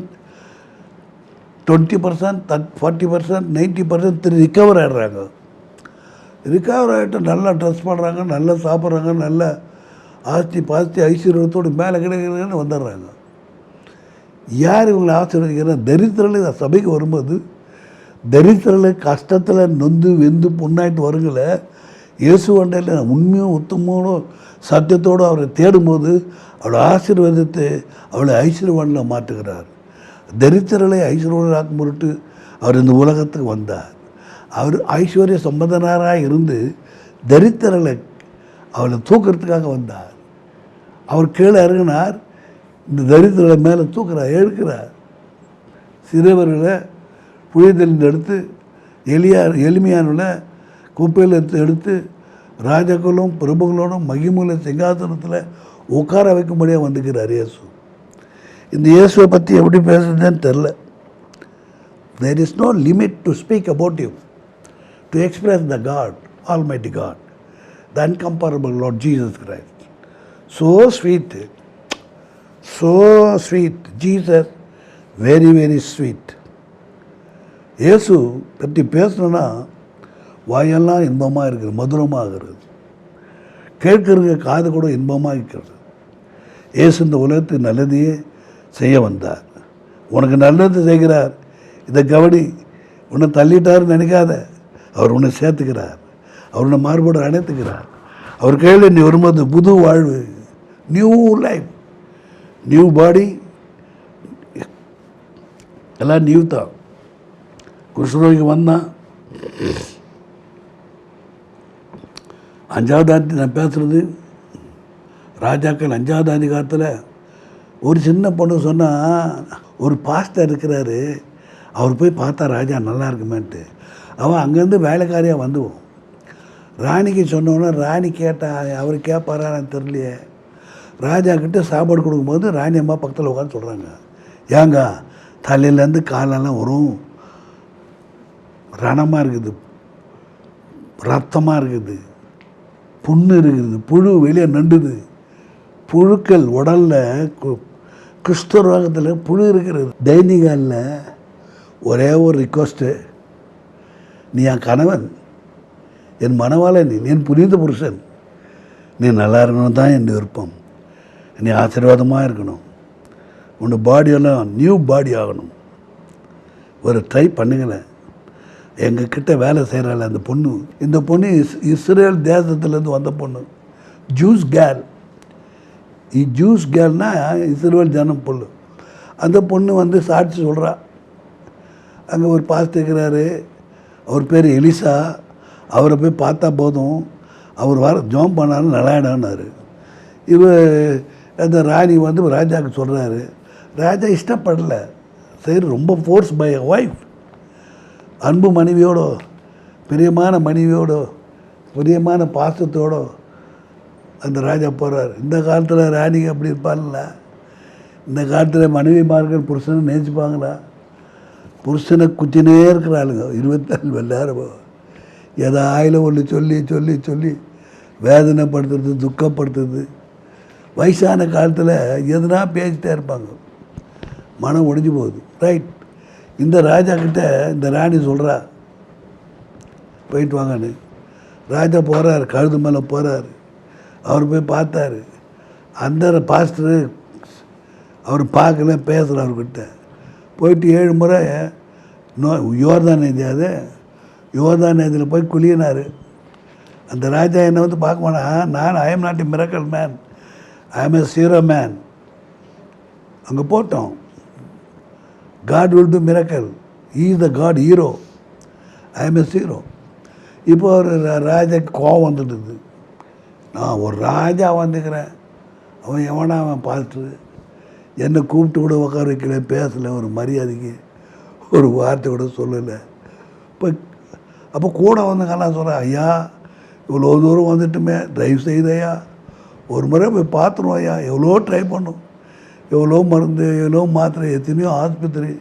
20%, 40%, 90% ரிகவர் ஆகிடுறாங்க. ரிகவர் ஆகிட்டு நல்லா ட்ரெஸ் பண்ணுறாங்க, நல்லா சாப்பிட்றாங்க, நல்லா பாஸ்தி ஐஸ்வர்யத்தோடு மேலே கிடைக்கிறதுன்னு வந்துடுறாங்க. யார் இவங்களை ஆசீர்வதிக்கிறா? தரித்திரர்கள் சபைக்கு வரும்போது தரித்திரர்கள் கஷ்டத்தில் நொந்து வெந்து புண்ணாயிட்டு வருங்கள இயேசு வண்டையில் உண்மையும் உத்தமோடும் சத்தியத்தோடு அவரை தேடும்போது அவளை ஆசீர்வாதத்தை அவளை ஐஸ்வர்யவானில் மாற்றுகிறார். தரித்திரர்களை ஐஸ்வர்யவானாக்கும் பொருட்டு அவர் இந்த உலகத்துக்கு வந்தார். அவர் ஐஸ்வர்ய சம்பந்தனாராக இருந்து தரித்திரர்களை அவளை தூக்கிறதுக்காக வந்தார். அவர் கீழே இறங்கினார், இந்த தரித்திரங்களை மேலே தூக்குறார், எழுக்கிறார். சிறுவர்களை புழிதலில் எடுத்து எளிமையான குப்பையில் எடுத்து ராஜாக்களும் பிரபுகளோடும் மகிமுல சிங்காசனத்தில் உட்கார வைக்கும்படியாக வந்துக்கிறார் இயேசு. இந்த இயேசுவை பற்றி எப்படி பேசுறதுன்னு தெரில. There is no limit to speak about him, to express the God, Almighty God, the incomparable Lord Jesus Christ. So sweet, Jesus, very, very sweet. இயேசு பற்றி பேசணுன்னா வாயெல்லாம் இன்பமாக இருக்குது, மதுரமாகிறது, கேட்கறதுக்கு காது கூட இன்பமாக இருக்கிறது. இயேசு இந்த உலகத்துக்கு நல்லதையே செய்ய வந்தார். உனக்கு நல்லது செய்கிறார், இதை கவனி. உன்னை தள்ளிட்டாருன்னு நினைக்காத, அவர் உன்னை சேர்த்துக்கிறார், அவர் உன்னை மார்போடு அணைத்துக்கிறார். அவர் கையில் நீ வரும்போது புது வாழ்வு, நியூ லைஃப், நியூ பாடி, எல்லாம் நியூ தான். கிருஷ்ணருக்கு வந்தான். 5வது நான் பேசுகிறது ராஜாக்கள் 5வது அதிகாரத்தில் ஒரு சின்ன பொண்ணு சொன்னால், ஒரு பாஸ்டர் இருக்கிறாரு, அவர் போய் பார்த்தா ராஜா நல்லா இருக்குமேன்ட்டு அவன் அங்கேருந்து வேலைக்காரியாக வந்துவோம். ராணிக்கு சொன்னோன்னே ராணி கேட்டா, அவர் கேட்பாரான்னு தெரியலையே. ராஜா கிட்ட சாப்பாடு கொடுக்கும்போது ராணி அம்மா பக்கத்தில் உட்காந்து சொல்கிறாங்க, ஏங்க தலையிலேருந்து காலெல்லாம் வரும் ரணமாக இருக்குது, ரத்தமாக இருக்குது, புண்ணு இருக்குது, புழு வெளியே நண்டுது, புழுக்கள் உடலில் குஷ்டரோகத்தில் புழு இருக்கிறது. டைனிங்காலில் ஒரே ஒரு ரிக்வஸ்ட்டு, நீ என் கணவன், என் மனவாளன், என் புரிந்த புருஷன், நீ நல்லா இருக்கணும் தான் என் விருப்பம். நீ ஆசீர்வாதமாக இருக்கணும், உன்னோட பாடியெல்லாம் நியூ பாடி ஆகணும். ஒரு ட்ரை பண்ணுங்களேன். எங்ககிட்ட வேலை செய்கிறாள் அந்த பொண்ணு, இந்த பொண்ணு இஸ்ரேல் தேசத்துலேருந்து வந்த பொண்ணு, ஜூஸ் கேர்ள். ஜூஸ் கேர்ள்னா இஸ்ரேல் ஜனம் பொண்ணு. அந்த பொண்ணு வந்து சாட்சி சொல்கிறா. அங்கே ஒரு பாஸ்டர் இருக்கிறாரு, அவர் பேர் எலிசா, அவரை போய் பார்த்தா போதும், அவர் வர ஜோம் பண்ணாலும் நல்லாயிடான்னாரு. அந்த ராணி வந்து ராஜாவுக்கு சொல்கிறாரு. ராஜா இஷ்டப்படலை, சரி ரொம்ப ஃபோர்ஸ் பை ஒய்ஃப், அன்பு மனைவியோட, பிரியமான மனைவியோட, பிரியமான பாசத்தோட அந்த ராஜா போகிறார். இந்த காலத்தில் ராணிக்கு அப்படி இருப்பாங்களா? இந்த காலத்தில் மனைவிமார்கள் புருஷனை நேசிப்பாங்களா? புருஷனை குத்தினே இருக்கிறாளுங்க 24 மணி நேரம். எதாயில ஒன்று சொல்லி சொல்லி சொல்லி வேதனைப்படுத்துறது, துக்கப்படுத்துறது. வயசான காலத்தில் எதுனா பேசிட்டே இருப்பாங்க, மனம் ஒடிஞ்சு போகுது. ரைட். இந்த ராஜா கிட்ட இந்த ராணி சொல்கிறா, போயிட்டு வாங்கன்னு. ராஜா போகிறார், கழுது மேலே போகிறார். அவர் போய் பார்த்தாரு. அந்த பாஸ்டரு அவர் பார்க்கல, பேசுகிற அவர்கிட்ட. போயிட்டு 7 முறை யோர்தான் நதி, அது யோர்தான் நதியில் போய் குளியினார். அந்த ராஜா என்னை வந்து பார்க்க போனால், நான் I am not a miracle man, I am a hero man. அங்கே போட்டோம், God will do miracle. He is the God hero. I am a hero. இப்போ ஒரு ராஜாக்கு கோவம் வந்துடுது. நான் ஒரு ராஜா வந்துக்கிறேன், அவன் எவனா அவன் பார்த்து என்னை கூப்பிட்டு கூட உட்கார வைக்கல, பேசலை, ஒரு மரியாதைக்கு ஒரு வார்த்தை கூட சொல்லலை. இப்போ அப்போ கூட வந்தங்கலாம் சொல்கிறேன், ஐயா இவ்வளோ தூரம் வந்துட்டுமே, தயவு செய்து ஐயா ஒரு முறை போய் பார்த்துருவோம் ஐயா. எவ்வளோ ட்ரை பண்ணோம், எவ்வளோ மருந்து, எவ்வளோ மாத்திரை, எத்தனையோ ஆஸ்பத்திரி,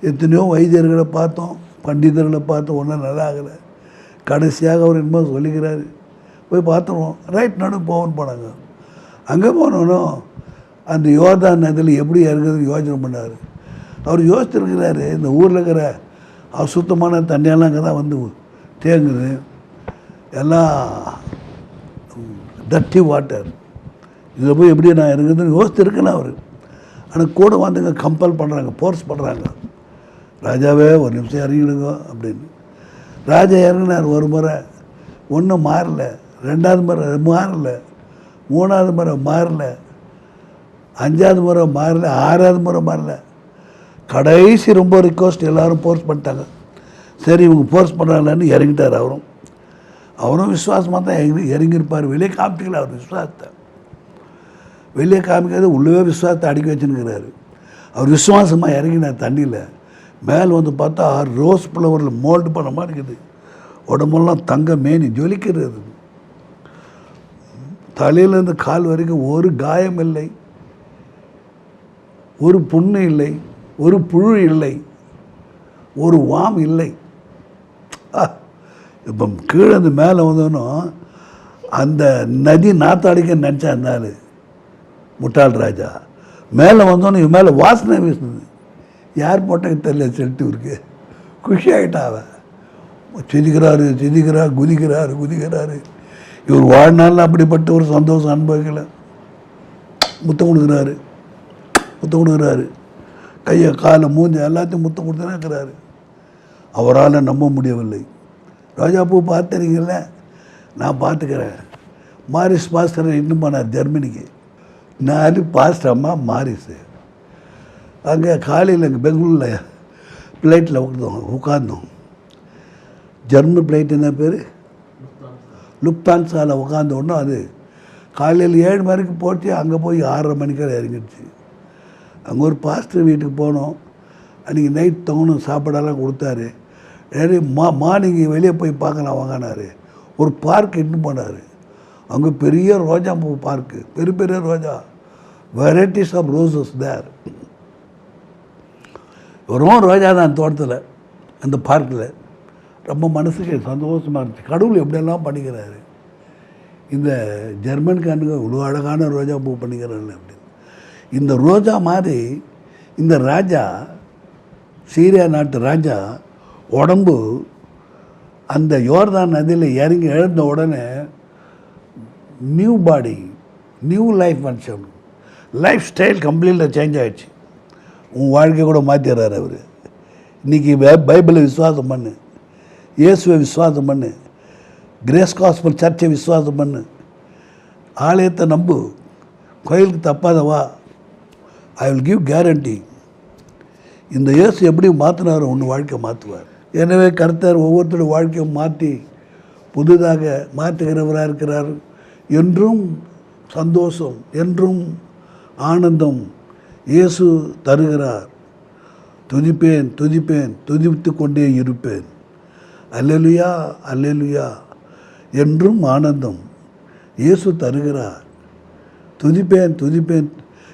எத்தனையோ வைத்தியர்களை பார்த்தோம், பண்டிதர்களை பார்த்தோம், ஒன்றும் நல்லா ஆகலை. கடைசியாக அவர் என்னமோ சொல்லிக்கிறாரு, போய் பார்த்துருவோம். ரைட், நடு போகணும்னு போனாங்க. அங்கே போனோன்னும் அந்த யோர்தான் நதியில் எப்படி இறங்குறதுன்னு யோசனை பண்ணார். அவர் யோசிச்சிருக்கிறாரு, இந்த ஊரில் இருக்கிற அசுத்தமான தண்ணியெல்லாம் அங்கே தான் வந்து தேங்குது, எல்லாம் டர்ட்டி வாட்டர், இதில் போய் எப்படி நான் இறங்குறதுன்னு யோசிச்சிருக்கேன் அவர். ஆனால் கூட வந்துங்க கம்பல் பண்ணுறாங்க, ஃபோர்ஸ் பண்ணுறாங்க, ராஜாவே ஒரு நிமிஷம் இறங்கிடுங்க அப்படின்னு. ராஜா இறங்கினார். ஒரு முறை ஒன்றும் மாறல, 2வது முறை மாறல, 3வது முறை மாறல, 5வது முறை மாறல, 6வது முறை மாறல. கடைசி ரொம்ப ரிக்வஸ்ட், எல்லோரும் ஃபோர்ஸ் பண்ணிட்டாங்க. சரி இவங்க ஃபோர்ஸ் பண்ணுறாங்களான்னு இறங்கிட்டார். அவரும் விசுவாசமாக தான் இறங்கியிருப்பார். வெளியே காமிக்கல அவர் விசுவாசத்தை, வெளியே காமிக்காது, உள்ளவே விசுவாசத்தை அடிக்க வச்சுன்னுக்கிறாரு. அவர் விசுவாசமாக இறங்கினார் தண்ணியில். மேலே வந்து பார்த்தா ரோஸ் ஃப்ளவரில் மோல்டு பண்ண மாதிரி இருக்குது. உடம்பெல்லாம் தங்க மேனி ஜொலிக்கிறது. தலையிலேருந்து கால் வரைக்கும் ஒரு காயம் இல்லை, ஒரு புண்ணு இல்லை, ஒரு புழு இல்லை, ஒரு வாம் இல்லை. இப்போ கீழே அந்த மேலே வந்தோன்னும் அந்த நதி நாத்தாடிக்க நினச்சா இருந்தால் முட்டாள் ராஜா. மேலே வந்தோன்னு இவன் மேலே வாசனை வீசுது. யார் போட்டாங்க தெரியல, செல்ட்டு இருக்கு. குஷி ஆகிட்டா அவன். சிதிக்கிறாரு, குதிக்கிறாரு. இவர் வாழ்நாளில் அப்படிப்பட்ட ஒரு சந்தோஷம் அனுபவிக்கலை. முத்தம் கொடுக்குறாரு, கையை காலை மூஞ்சி எல்லாத்தையும் முத்தம் கொடுத்துனே இருக்கிறாரு. அவரால் நம்ப முடியவில்லை. ராஜா பூ பார்த்துறீங்கள, நான் பார்த்துக்கிறேன். மாரிஸ் பாஸ்டர் இன்னும் போனார் ஜெர்மனிக்கு. 4 பாஸ்டர் அம்மா மாரிஸு. அங்கே காலையில் அங்கே பெங்களூரில் ஃப்ளைட்டில் உட்காந்தோம். ஜெர்மன் ஃப்ளைட் என்ன பேர், லுப்தான்சாவில் உட்காந்த உடனே அது காலையில் 7 மணிக்கு போட்டு அங்கே போய் 6:30 மணிக்கு இறங்கிடுச்சு. அங்கே ஒரு பாஸ்டர் வீட்டுக்கு போனோம். அன்றைக்கி நைட் தவணும் சாப்பாடெல்லாம் கொடுத்தாரு. மார்னிங் வெளியே போய் பார்க்கலாம் வாங்கினார். ஒரு பார்க் இன்னும் போனார். அங்கே பெரிய ரோஜா பூ பார்க்கு, பெரிய பெரிய ரோஜா, வெரைட்டிஸ் ஆஃப் ரோசஸ் தேர். வெறும் ரோஜா தான் தோட்டத்தில், அந்த பார்க்கில். ரொம்ப மனசுக்கு சந்தோஷமாக இருந்துச்சு. கடவுள் எப்படியெல்லாம் பண்ணிக்கிறாரு. இந்த ஜெர்மன்காரனுங்க இவ்வளோ அழகான ரோஜா பூ பண்ணிக்கிறாங்க அப்படின்னு. இந்த ரோஜா மாதிரி இந்த ராஜா, சீரியா நாட்டு ராஜா உடம்பு அந்த யோர்தான் நதியில் இறங்கி எழுந்த உடனே நியூ பாடி, நியூ லைஃப் மனுஷன், லைஃப் ஸ்டைல் கம்ப்ளீட்டாக சேஞ்ச் ஆகிடுச்சு. உன் வாழ்க்கையை கூட மாற்றிடுறாரு அவர். இன்றைக்கி பைபிளை விசுவாசம் பண்ணு, இயேசுவை விசுவாசம் பண்ணு, கிரேஸ் காஸ்பல் சர்ச்சை விசுவாசம் பண்ணு, ஆலயத்தை நம்பு, கோயிலுக்கு தப்பாத வா. I will give guarantee. இந்த இயேசு எப்படி மாற்றினாரோ ஒன்று வாழ்க்கை மாற்றுவார். எனவே கர்த்தர் ஒவ்வொருத்தருடைய வாழ்க்கையை மாற்றி புதிதாக மாற்றுகிறவராக இருக்கிறார். என்றும் சந்தோஷம், என்றும் ஆனந்தம் இயேசு தருகிறார். துதிப்பேன் துதிப்பேன் துதித்து கொண்டே இருப்பேன். அல்லேலூயா அல்லேலூயா. என்றும் ஆனந்தம் இயேசு தருகிறார். துதிப்பேன் துதிப்பேன்.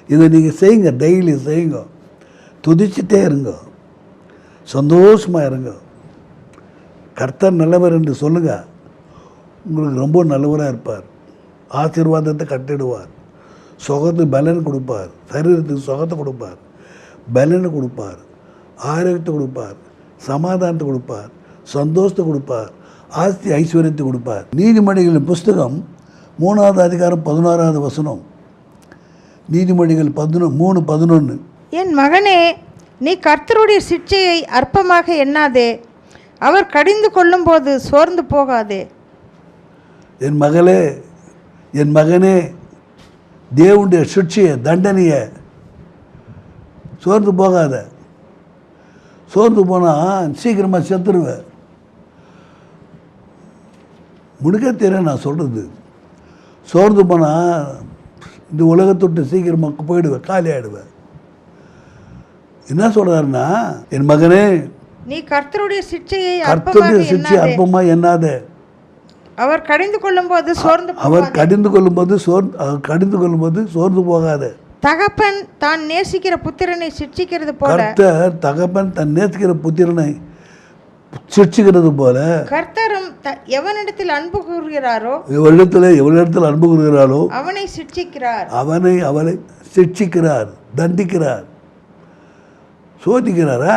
இதை நீங்கள் செய்யுங்க, டெய்லி செய்யுங்க. துதிச்சுட்டே இருங்க, சந்தோஷமாக இருங்க. கர்த்தர் நல்லவர் என்று சொல்லுங்கள். உங்களுக்கு ரொம்ப நல்லவராக இருப்பார். ஆசீர்வாதத்தை கட்டிடுவார். சுகத்துக்கு பலன் கொடுப்பார். சரீரத்துக்கு சுகத்தை கொடுப்பார், பலனை கொடுப்பார், ஆரோக்கியத்தை கொடுப்பார், சமாதானத்தை கொடுப்பார், சந்தோஷத்தை கொடுப்பார், ஆஸ்தி ஐஸ்வர்யத்தை கொடுப்பார். நீதிமொழிகளின் புஸ்தகம் 3வது அதிகாரம் 16வது வசனம். நீதிமொழிகள் 3:11. என் மகனே, நீ கர்த்தருடைய சிட்சையை அற்பமாக எண்ணாதே, அவர் கடிந்து கொள்ளும்போது சோர்ந்து போகாதே. என் மகளே, என் மகனே, தேவனுடைய சிட்சையை, தண்டனையை சோர்ந்து போகாத. சோர்ந்து போனால் சீக்கிரமாக செத்துருவேன். முழுக்க தெரியும் நான் சொல்கிறது. சோர்ந்து போனால் இந்த உலகத்தொட்டு சீக்கிரமாக போயிடுவேன், காலி ஆகிடுவேன். என்ன சொல்கிறாருன்னா, என் மகனே, நீ கர்த்தருடைய சிட்சையை அற்பமாக எண்ணாத. அவர் கடிந்து கொள்ளும்போது சோர்ந்து அவர் கடிந்து கொள்ளும்போது சோர்ந்து போகாத. தகப்பன் தான் நேசிக்கிற புத்திரனை சிட்சிக்கிறது போல, கர்த்தர் தகப்பன் தன் நேசிக்கிற புத்திரனை சிட்சிக்கிறது போல, கர்த்தரும் எவனிடத்தில் அன்பு கூறுகிறாரோ, எவனிடத்தில் அன்பு கூறுகிறாரோ அவனை சிட்சிக்கிறார். அவளை சிட்சிக்கிறார், தண்டிக்கிறார். சோதிக்கிறாரா?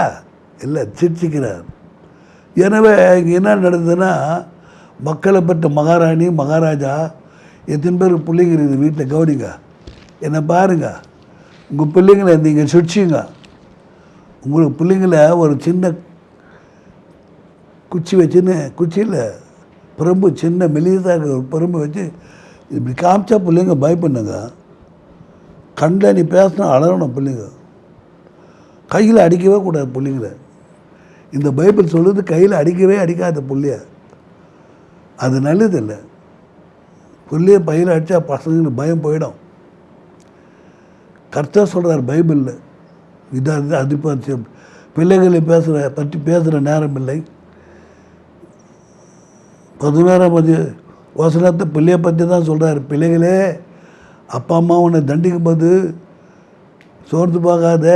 இல்லை, சிட்சிக்கிறார். எனவே இங்கே என்ன நடந்ததுன்னா, மக்களை பெற்ற மகாராணி, மகாராஜா, எத்தனை பேர் பிள்ளைங்க இருக்குது வீட்டில், கவனிங்க, என்னை பாருங்க. உங்கள் பிள்ளைங்களை நீங்கள் சிட்சிங்க. உங்களுக்கு பிள்ளைங்கள ஒரு சின்ன குச்சியில் பிரம்பு, சின்ன மெலிசாக ஒரு பிரம்பு வச்சு இப்படி காமிச்சா பிள்ளைங்க பயப்படுங்க. கண்ணில் நீ பேசினா அழகணும் பிள்ளைங்க. கையில் அடிக்கவே கூடாது பிள்ளைங்கள. இந்த பைபிள் சொல்லுது, கையில் அடிக்காத பிள்ளைய. அது நல்லதில்லை. பிள்ளைய பையில் அடித்தா பசங்களுக்கு பயம் போயிடும். கர்த்தர் சொல்கிறார் பைபிளில், இதாக அது பிள்ளைகளை பற்றி பேசுகிற நேரம் இல்லை. 11ஆம் வசனத்தை பிள்ளையை பற்றி தான் சொல்கிறார். பிள்ளைகளே, அப்பா அம்மா உன்னை தண்டிக்கும் போது சோர்ந்து போகாத.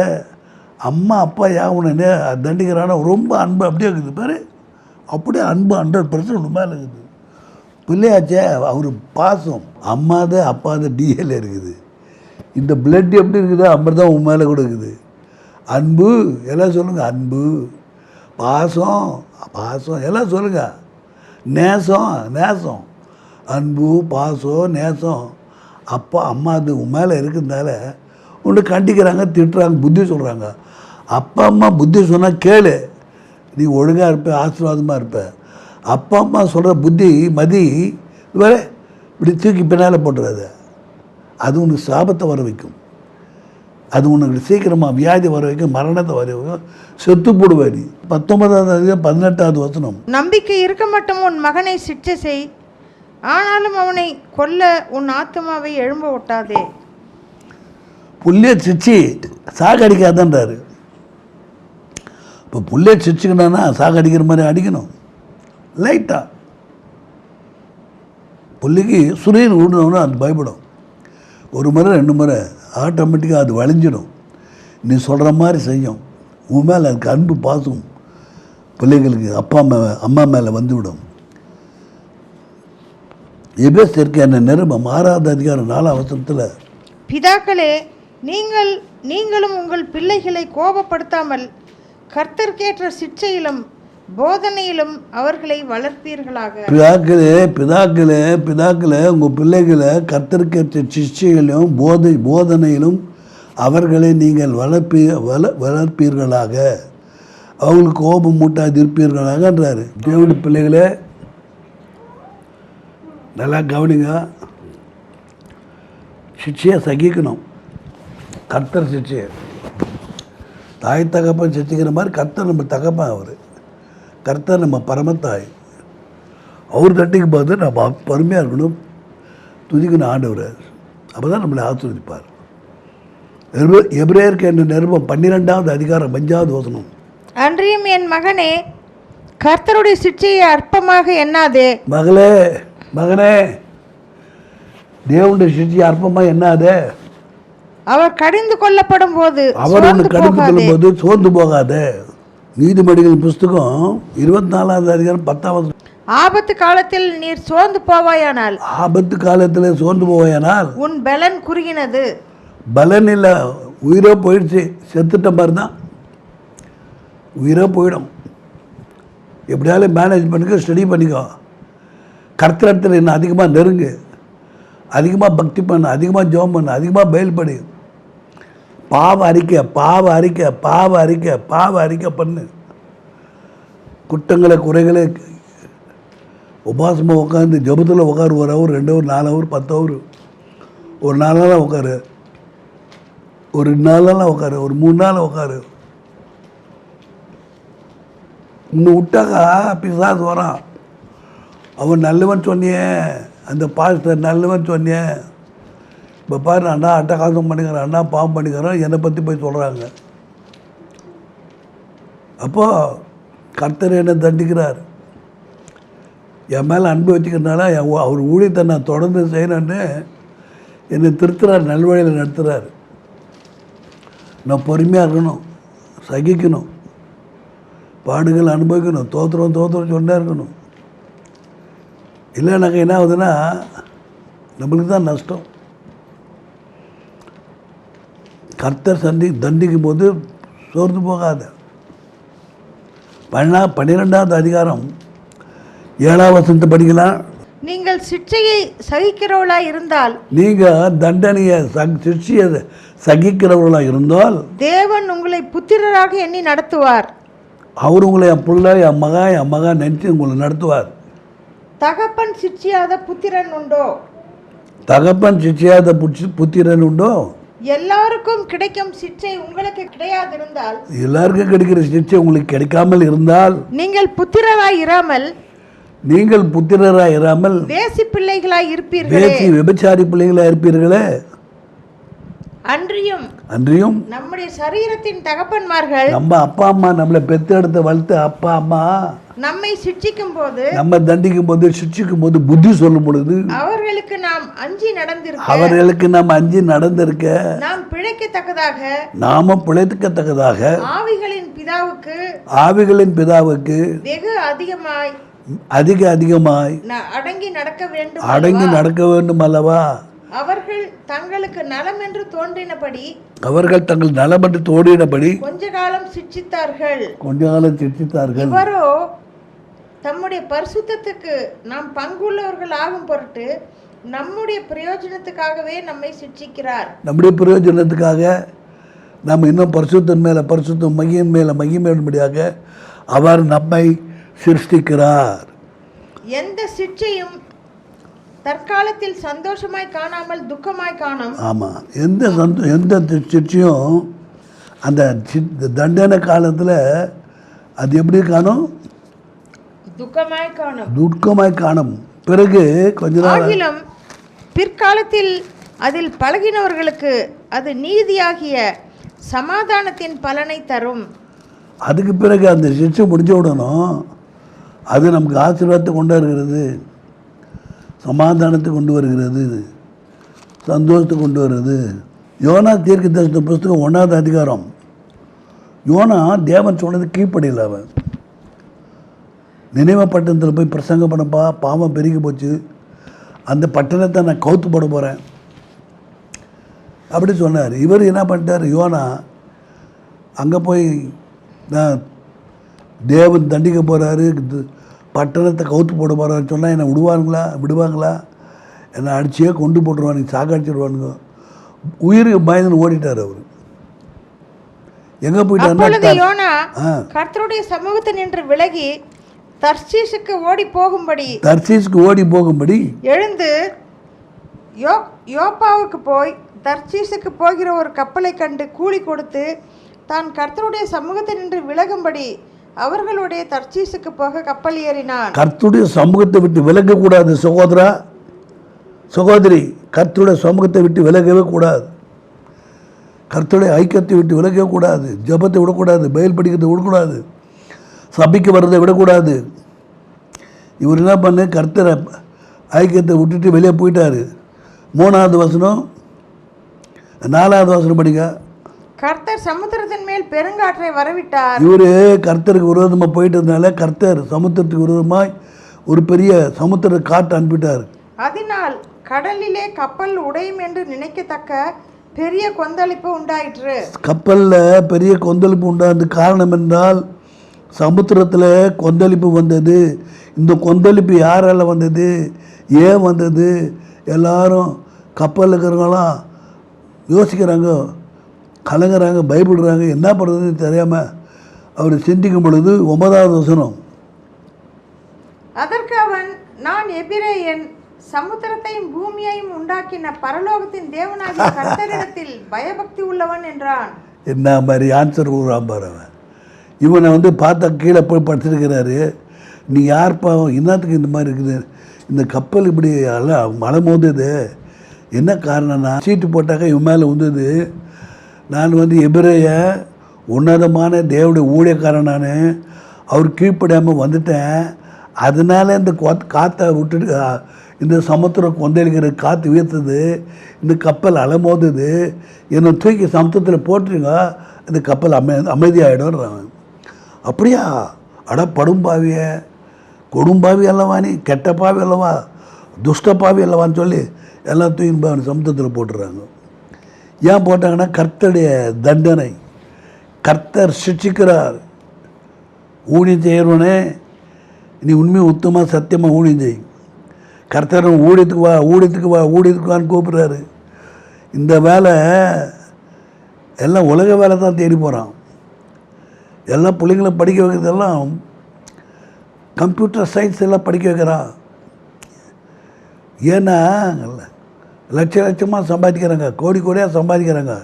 அம்மா அப்பா உன்னை தண்டிக்கிறானா ரொம்ப அன்பு அப்படியே இருக்குது பாரு. அப்படியே அன்பு 100% மேலே இருக்குது. பிள்ளையாச்சே, அவர் பாசம். அம்மாத அப்பாத டிஎல் இருக்குது. இந்த பிளட் எப்படி இருக்குதோ அப்படி தான் உன் மேலே கூட இருக்குது. அன்பு எல்லாம் சொல்லுங்கள். அன்பு, பாசம் எல்லாம் சொல்லுங்கள். நேசம், அன்பு, பாசம், நேசம். அப்பா அம்மா அது உன் மேலே இருக்கிறதுனால உன்னை கண்டிக்கிறாங்க, திட்டுறாங்க, புத்தி சொல்கிறாங்க. அப்பா அம்மா புத்தி சொன்னால் கேளு, நீ ஒழுங்காக இருப்ப, ஆசீர்வாதமாக இருப்ப. அப்பா அம்மா சொல்கிற புத்தி மதி வேற இப்படி தூக்கி பின்னால் போட்டுறாது. அது உனக்கு சாபத்தை வர வைக்கும். அது உனக்கு சீக்கிரமாக வியாதி வர வைக்கும், மரணத்தை வர வைக்கும், செத்து போடுவாரி. 19வது 18வது வசனம். நம்பிக்கை இருக்க மட்டும் உன் மகனை சிட்சை செய், ஆனாலும் அவனை கொல்ல உன் ஆத்மாவை எழும்ப ஒட்டாதே. புள்ளிய சிச்சி சாகடிக்காதன்றாரு. இப்போ புள்ளைய சிரிச்சுக்கணும்னா சாகடிக்கிற மாதிரி அடிக்கணும் லைட்டாக. புள்ளிக்கு சுரீன் விடணும்னா அது பயப்படும். ஒரு முறை 2 முறை ஆட்டோமேட்டிக்காக அது வளைஞ்சிடும். நீ சொல்கிற மாதிரி செய்யும். உன் மேலே அதுக்கு அன்பு பாசம் பிள்ளைங்களுக்கு அம்மா மேலே வந்துவிடும். எபேசியருக்கு என்ன நிருபம் 6வது அதிகாரம் 4வது வசனத்தில், பிதாக்களே, நீங்களும் உங்கள் பிள்ளைகளை கோபப்படுத்தாமல் கர்த்தர்க்கேற்ற சிட்சையிலும் போதனையிலும் அவர்களை வளர்ப்பீர்களாக. பிதாக்களே உங்கள் பிள்ளைகளை கர்த்தர்க்கேற்ற சிட்சையிலும் போதனையிலும் அவர்களை நீங்கள் வளர்ப்பீர்களாக, அவங்களுக்கு கோபம் மூட்டாது இருப்பீர்களாகன்றாரு. தேவனுடைய பிள்ளைகளே நல்லா கவனிங்க. சிட்சையை சகிக்கணும். கர்த்தர் சிட்சையை தாய் தகப்பன் சிரிச்சுக்கிற மாதிரி கர்த்தர் நம்ம தகப்பன். அவர் கர்த்தர் நம்ம பரமத்தாய். அவர் தட்டிக்கும் போது நம்ம பொறுமையாக இருக்கணும், துதிக்கணும் ஆண்டவர். அப்போ தான் நம்மளை ஆசீர்வதிப்பார். எபிரேயருக்கு என்ன நிருபம் 12வது அதிகாரம் 5வது வசனம், அன்றியும் என் மகனே, கர்த்தருடைய சிட்சையை அற்பமாக எண்ணாதே. மகனே தேவனுடைய சிட்சையை அற்பமாக எண்ணாதே. அவர் கடிந்து கொள்ளப்படும் போது சோர்ந்து போகாத. நீதிமொழிகள் புஸ்தகம் 24வது அதிகாரம் 10வது, ஆபத்து காலத்தில் நீர் சோர்ந்து போவாயானால், ஆபத்து காலத்தில் சோர்ந்து போவாயானால் உன் பலன் குறுகினது. பலன் இல்லை, உயிரோ போயிடுச்சு, செத்துட்ட மாதிரி தான். உயிரோ போயிடும். எப்படியாலும் மேனேஜ் பண்ணிக்கோ, ஸ்டடி பண்ணிக்கோ. கர்த்தரத்தில் இன்னும் அதிகமாக நெருங்கு, அதிகமாக பக்தி பண்ணு, அதிகமாக ஜெபம் பண்ணு, அதிகமாக பயில் படி. பாவ அறிக்கை பண்ணு. குற்றங்களை குறைகளை உபாசமாக உட்காந்து ஜெபத்தில் உட்காரு. 1 ஹவர் 2 ஹவர் 4 ஹவர் 10 ஹவர், ஒரு 4 நாளாக உட்காரு, ஒரு 4 நாளாக உட்காரு, ஒரு 3 நாள் உட்காரு. இன்னும் விட்டாக்கா பிசாசு வரான். அவன் நல்லவன் சொன்னியே, அந்த பாஸ்டர் நல்லவன் சொன்னியே, இப்போ பாரு அண்ணா அட்டகாசம் பண்ணிக்கிறேன், அண்ணா பாவம் பண்ணிக்கிறேன், என்னை பற்றி போய் சொல்கிறாங்க. அப்போது கர்த்தர் என்னை தண்டிக்கிறார். என் மேலே அன்பு வச்சுக்கிறதுனால அவர் ஊழியத்தை நான் தொடர்ந்து செய்யணுன்னு என்னை திருத்துறார், நல்வழியில் நடத்துகிறார். நான் பொறுமையாக இருக்கணும், சகிக்கணும், பாடுகள் அனுபவிக்கணும், தோத்திரம் சொன்னே இருக்கணும். இல்லைனாக்கா என்ன ஆகுதுன்னா நம்மளுக்கு தான் நஷ்டம். கர்த்தர் தண்டிக்கும் போது சோர்ந்து போகாத. 12வது அதிகாரம் 7வது வசனத்தை படிக்கலாம். நீங்கள் சிட்சையை சகிக்கிறவர்களாக இருந்தால், நீங்கள் தண்டனையை சிட்சையை சகிக்கிறவர்களாக இருந்தால் தேவன் உங்களை புத்திரராக எண்ணி நடத்துவார். அவர் உங்களை என் பிள்ளை, என் மகன் நினச்சி உங்களை நடத்துவார். தகப்பன் சிட்சியாத புத்திரன் உண்டோ? புத்திரன் உண்டோ? எல்லாருக்கும் கிடைக்கும் சிட்சை உங்களுக்கு கிடையாதிருந்தால், எல்லாருக்கும் கிடைக்கிற சிட்சை உங்களுக்கு கிடைக்காமல் இருந்தால், நீங்கள் புத்திரராய் இராமல் வேசி பிள்ளைகளாய் இருப்பீர்களே. விபச்சாரி பிள்ளைகளாய் இருப்பீர்களே. அன்றியும் நம்முடைய சரீரத்தின் தகப்பன்மார்கள், நம்ம அப்பா அம்மா நம்மளை பெத்தெடுத்து வளர்த்து அப்பா அம்மா நம்மை சிட்சிக்கும் போது, நம்ம தண்டிக்கும் போது, சிட்சிக்கும் போது புத்தி சொல்லும் பொழுது அவர்களுக்கு நாம் அஞ்சி நடந்திருக்க நாம் பிழைக்கத்தக்கதாக ஆவிகளின் பிதாவுக்கு வெகு அதிகமாய் அடங்கி நடக்க வேண்டும் அல்லவா. அவர்கள் தங்கள் நலம் என்று தோன்றினபடி கொஞ்ச காலம் சிட்சித்தார்கள். இவரோ தம்முடைய பரிசுத்தத்துக்கு நாம் பங்குள்ளவர்கள் ஆகும் பொருட்டு நம்முடைய பிரயோஜனத்துக்காகவே நம்மை சிட்சிக்கிறார். நம்முடைய பிரயோஜனத்துக்காக நாம் இன்னும் பரிசுத்தம் மேலே பரிசுத்தம், மகிமையின் மேலே மகிமையும்படியாக அவர் நம்மை சிருஷ்டிக்கிறார். எந்த சிட்சையும் தற்காலத்தில் சந்தோஷமாய் காணாமல் துக்கமாய் காணும். ஆமாம், எந்த சிட்சையும் அந்த தண்டனை காலத்தில் அது எப்படி காணும்? துக்கமாய் காணும். பிறகு கொஞ்ச நாள் பிற்காலத்தில் அதில் பழகினவர்களுக்கு அது நீதியாகிய சமாதானத்தின் பலனை தரும். அதுக்கு பிறகு அந்த சிக்ஷை முடிஞ்ச உடனும் அது நமக்கு ஆசீர்வாதத்தை கொண்டு வருகிறது, சமாதானத்தை கொண்டு வருகிறது, சந்தோஷத்தை கொண்டு வருது. யோனா தீர்க்கதரிசன புஸ்தகம் 1வது அதிகாரம். யோனா தேவன் சொன்னது கீழ்ப்படியில். அவன் நினைவ பட்டணத்தில் போய் பிரசங்கம் பண்ணப்பா, பாவம் பெருகி போச்சு, அந்த பட்டணத்தை நான் கவுத்து போட போகிறேன் அப்படி சொன்னார். இவர் என்ன பண்ணிட்டார், யோனா அங்கே போய் நான் தேவன் தண்டிக்க போகிறாரு, பட்டணத்தை கவுத்து போட போகிறாருன்னு சொன்னால் என்னை விடுவாங்களா, என்னை அடிச்சியே கொண்டு போட்டுருவானுங்க, சாக்காடிச்சிடுவானுங்க. உயிருக்கு பயந்து ஓடிட்டார் அவர். எங்கே போயிட்டார், யோனா கர்த்தருடைய சமூகத்தை நின்று விலகி தர்சீசுக்கு ஓடி போகும்படி எழுந்து யோப்பாவுக்கு போய் தர்சீசுக்கு போகிற ஒரு கப்பலை கண்டு கூலி கொடுத்து தான் கர்த்தருடைய சமூகத்தை நின்று விலகும்படி அவர்களுடைய தர்சீசுக்கு போக கப்பல் ஏறினான். கர்த்தருடைய சமூகத்தை விட்டு விலகக்கூடாது சகோதரி, கர்த்தருடைய சமூகத்தை விட்டு விலகவே கூடாது, கர்த்தருடைய ஐக்கியத்தை விட்டு விலகவே கூடாது, ஜபத்தை விடக்கூடாது, பைபிள் படிக்கிறதை விடக்கூடாது, சபைக்கு வர்றதை விடக்கூடாது. இவர் என்ன பண்ணு, கர்த்தரை ஐக்கியத்தை விட்டுட்டு வெளியே போயிட்டார். 3வது வசனம் 4வது வசனம் படிங்க. கர்த்தர் சமுத்திரத்தின் மேல் பெருங்காற்றை வரவிட்டார். இவர் கர்த்தருக்கு விரோதமாக போயிட்டதுனால கர்த்தர் சமுத்திரத்துக்கு விரோதமாய் ஒரு பெரிய சமுத்திர காற்று அனுப்பிட்டார். அதனால் கடலிலே கப்பல் உடையும் என்று நினைக்கத்தக்க பெரிய கொந்தளிப்பு உண்டாயிற்று. கப்பலில் பெரிய கொந்தளிப்பு உண்டானது காரணம் என்றால் சமுத்திரத்தில் கொந்தளிப்பு வந்தது. இந்த கொந்தளிப்பு யாரால் வந்தது, ஏன் வந்தது, எல்லாரும் கப்பலில் இருக்கிறவங்களாம் யோசிக்கிறாங்க, கலங்குறாங்க, பயப்படுறாங்க, என்ன பண்ணுறதுன்னு தெரியாமல் அவர் சிந்திக்கும் பொழுது 9வது வசனம். அதற்கு அவன், நான் எபிரேயன், சமுத்திரத்தையும் பூமியையும் உண்டாக்கின பரலோகத்தின் தேவனாகிய கர்த்தரிடத்தில் பயபக்தி உள்ளவன் என்றான். என்ன மாதிரி ஆன்சர் கூறான் பாரு. அவன் இவனை பார்த்தா கீழே போய் படுத்துருக்கிறாரு. நீ யார்ப்பா, என்னத்துக்கு இந்த மாதிரி இருக்குது, இந்த கப்பல் இப்படி மழை மோதுது, என்ன காரணம்னா சீட்டு போட்டாக்க இவன் மேலே வந்தது. நான் எபிரேய உன்னதமான தேவனுடைய ஊழியக்காரன், நான் அவர் கீழ்ப்படியாமல் வந்துட்டேன். அதனால இந்த காற்றை விட்டுட்டு இந்த சமுத்திரம் கொந்தளிக்கிற காற்று வீர்த்துது, இந்த கப்பல் அலமோதுது, என்னை தூக்கி சமுத்திரத்தில் போட்டுருங்க, இந்த கப்பல் அமைதியாகிடும். அப்படியா, அட படும்பாவிய, கொடும்பாவி அல்லவா, நீ கெட்ட பாவி அல்லவா, துஷ்ட பாவி அல்லவான்னு சொல்லி எல்லாம் தூக்கி சமுத்திரத்தில் போட்டுறாங்க. ஏன் போட்டாங்கன்னா கர்த்தருடைய தண்டனை, கர்த்தர் சிக்ஷிக்கிறார். ஊழியம் செய்கிறவனே, நீ உண்மையை உத்தமாக சத்தியமாக ஊழியம் செய். கர்த்தர் ஊழியத்துக்கு வான்னு கூப்பிட்றாரு. இந்த வேலை எல்லாம் உலக வேலை தான் தேடி போகிறான். எல்லாம் பிள்ளைங்களை படிக்க வைக்கிறதெல்லாம் கம்ப்யூட்டர் சயின்ஸ் எல்லாம் படிக்க வைக்கிறான். ஏன்னா லட்சமாக சம்பாதிக்கிறாங்க, கோடியாக சம்பாதிக்கிறாங்க.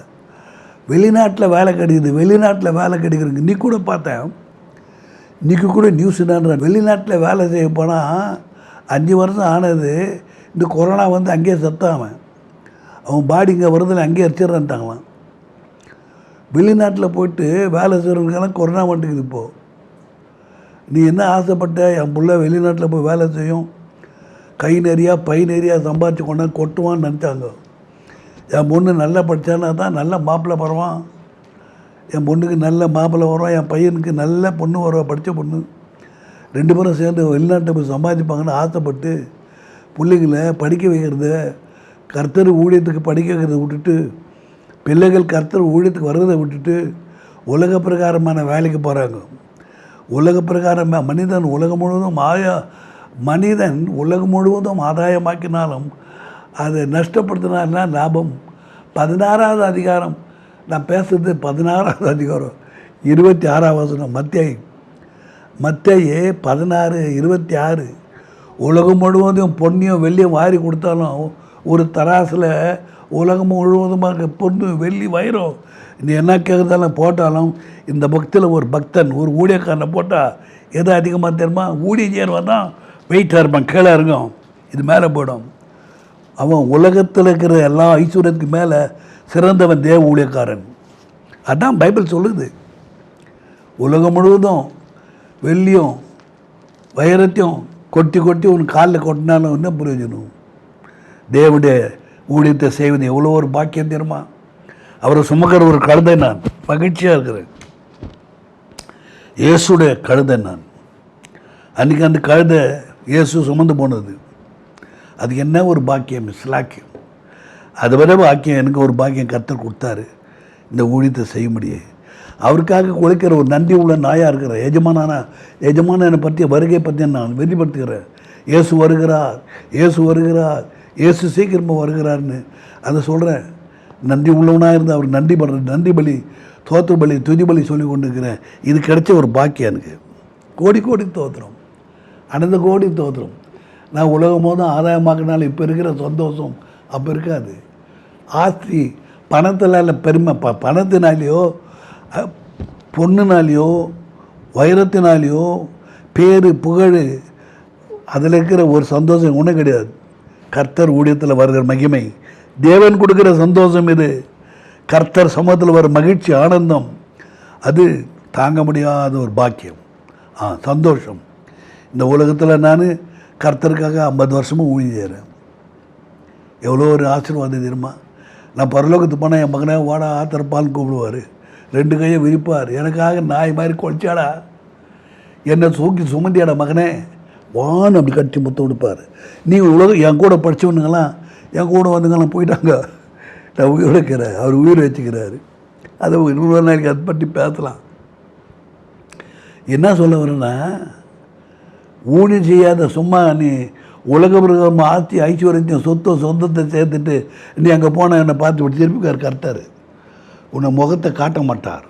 வெளிநாட்டில் வேலை கிடைக்குதுங்க. நீ கூட பார்த்தேன், இன்றைக்கி கூட நியூஸ் என்னன்ற, வெளிநாட்டில் வேலை செய்ய போனால் 5 வருஷம் ஆனது, இந்த கொரோனா அங்கேயே செத்தான். அவன் பாடி இங்கே வருதில்ல, அங்கேயே அடிச்சிடறான்ட்டாங்களாம். வெளிநாட்டில் போயிட்டு வேலை செய்கிறவங்களுக்கெல்லாம் கொரோனா வந்துக்குது. இப்போது நீ என்ன ஆசைப்பட்ட, என் பிள்ளை வெளிநாட்டில் போய் வேலை செய்யும், கை நிறையா பை நிறையா சம்பாதிச்சு கொண்டாந்து கொட்டுவான்னு நினச்சாங்க. என் பொண்ணு நல்லா படித்தானா தான் நல்ல மாப்பிள்ளை வருவான், என் பொண்ணுக்கு நல்ல மாப்பிள்ளை வருவான், என் பையனுக்கு நல்ல பொண்ணு வருவா, படித்த பொண்ணு, 2 பேரும் சேர்ந்து வெளிநாட்டை போய் சம்பாதிப்பாங்கன்னு ஆசைப்பட்டு பிள்ளைங்களை படிக்க வைக்கிறத, கர்த்தர் ஊழியத்துக்கு படிக்க வைக்கிறத விட்டுட்டு, பிள்ளைகள் கர்த்தர் ஊழியத்துக்கு வர்றதை விட்டுட்டு உலக பிரகாரமான வேலைக்கு போகிறாங்க. உலக பிரகாரம் மனிதன் உலகம் முழுவதும் ஆதாயமாக்கினாலும் அதை நஷ்டப்படுத்தினா லாபம். 16வது அதிகாரம், நான் பேசுறது 16வது அதிகாரம் 26வது வசனம். மத்தேயு 16:26. உலகம் முழுவதும் பொன்னியும் வெள்ளியும் வாரி கொடுத்தாலும் ஒரு தராசில் உலகம் முழுவதுமாக பொண்ணு வெள்ளி வைரம் நீ என்ன கேட்குறதாலும் போட்டாலும், இந்த பக்தியில் ஒரு பக்தன் ஒரு ஊழியக்காரனை போட்டால் எது அதிகமாக தெரியுமா, ஊழியம் செய்கிறவன் தான் வெயிட்டாக இருப்பான், கீழே இருக்கும், இது மேலே போயிடும். அவன் உலகத்தில் இருக்கிற எல்லா ஐஸ்வர்யத்துக்கு மேலே சிறந்தவன் தேவ ஊழியக்காரன். அதான் பைபிள் சொல்லுது. உலகம் முழுவதும் வெள்ளியும் வைரத்தையும் கொட்டி கொட்டி உன் காலில் கொட்டினாலும் என்ன பிரயோஜனம்? தேவனுடைய ஊழியத்தை செய்வது எவ்வளோ ஒரு பாக்கியம் தெரியுமா? அவரை சுமக்கிற ஒரு கழுதை நான் மகிழ்ச்சியாக இருக்கிறேன். இயேசுடைய கழுதை நான். அன்றைக்கி அந்த கழுதை இயேசு சுமந்து போனது. அது என்ன ஒரு பாக்கியம், ஸ்லாக்கியம். அதை விட பாக்கியம் எனக்கு ஒரு பாக்கியம் கர்த்தர் கொடுத்தாரு, இந்த ஊழியத்தை செய்ய முடியும். அவருக்காக உழைக்கிற ஒரு நன்றி உள்ள நாயாக இருக்கிற எஜமானனை பற்றிய வருகை பற்றி நான் வெளிப்படுத்துகிறேன். இயேசு வருகிறார், இயேசு வருகிறார், இயேசு சீக்கிரமாக வருகிறார்னு அதை சொல்கிறேன். நன்றி உள்ளவனாக இருந்து அவர் நன்றி பண்ணுறேன். நன்றி பலி, தோத்திர பலி, துதி பலி சொல்லி கொண்டு இருக்கிறேன். இது கிடைச்ச ஒரு பாக்கியம் எனக்கு. கோடி கோடி தோத்திரம், அனந்த கோடி தோத்திரம். நான் உலகம் போதும் ஆதாயமாக்கினாலும் இப்போ இருக்கிற சந்தோஷம் அப்போ இருக்காது. ஆஸ்தி பணத்தில் இல்லை, பெருமை பணத்தினாலேயோ பொண்ணுனாலேயோ வைரத்தினாலேயோ பேர் புகழ் அதில் இருக்கிற ஒரு சந்தோஷம் ஒன்றும் கிடையாது. கர்த்தர் ஊழியத்தில் வருகிற மகிமை, தேவன் கொடுக்குற சந்தோஷம் இது. கர்த்தர் சமூகத்தில் வர மகிழ்ச்சி, ஆனந்தம், அது தாங்க முடியாத ஒரு பாக்கியம், சந்தோஷம். இந்த உலகத்தில் நான் கர்த்தருக்காக 50 வருஷமும் ஊழியம் செய்கிறேன். எவ்வளோ ஒரு ஆசீர்வாதம் தெரியுமா? நான் பரலோகத்துக்கு போனால் என் மகனை வாடா ஆத்திரப்பால்னு கூப்பிடுவார், 2 கையை விரிப்பார். எனக்காக நாய் மாதிரி கொலைச்சாடா, என்னை தூக்கி சுமந்தியாடா மகனே வான்னு அப்படி கட்டி முத்தம் கொடுப்பார். நீ உலகம் என் கூட படித்தவனுங்களாம் என் கூட வந்துங்களாம் போயிட்டாங்க, நான் உயிரோட இருக்கிறேன், அவர் உயிர் வச்சுக்கிறாரு. அதை இன்னொரு நாளைக்கு அதை பற்றி பேசலாம். என்ன சொல்ல வரேன்னா, ஊழியம் செய்யாத சும்மா நீ உலக மிருகம் ஆஸ்தி ஐஸ்வர்யத்தையும் சொந்தத்தை சேர்த்துட்டு நீ அங்கே போனால் என்னை பார்த்து விட்டு திருப்பி கர்த்தார் உன்னை முகத்தை காட்ட மாட்டார்.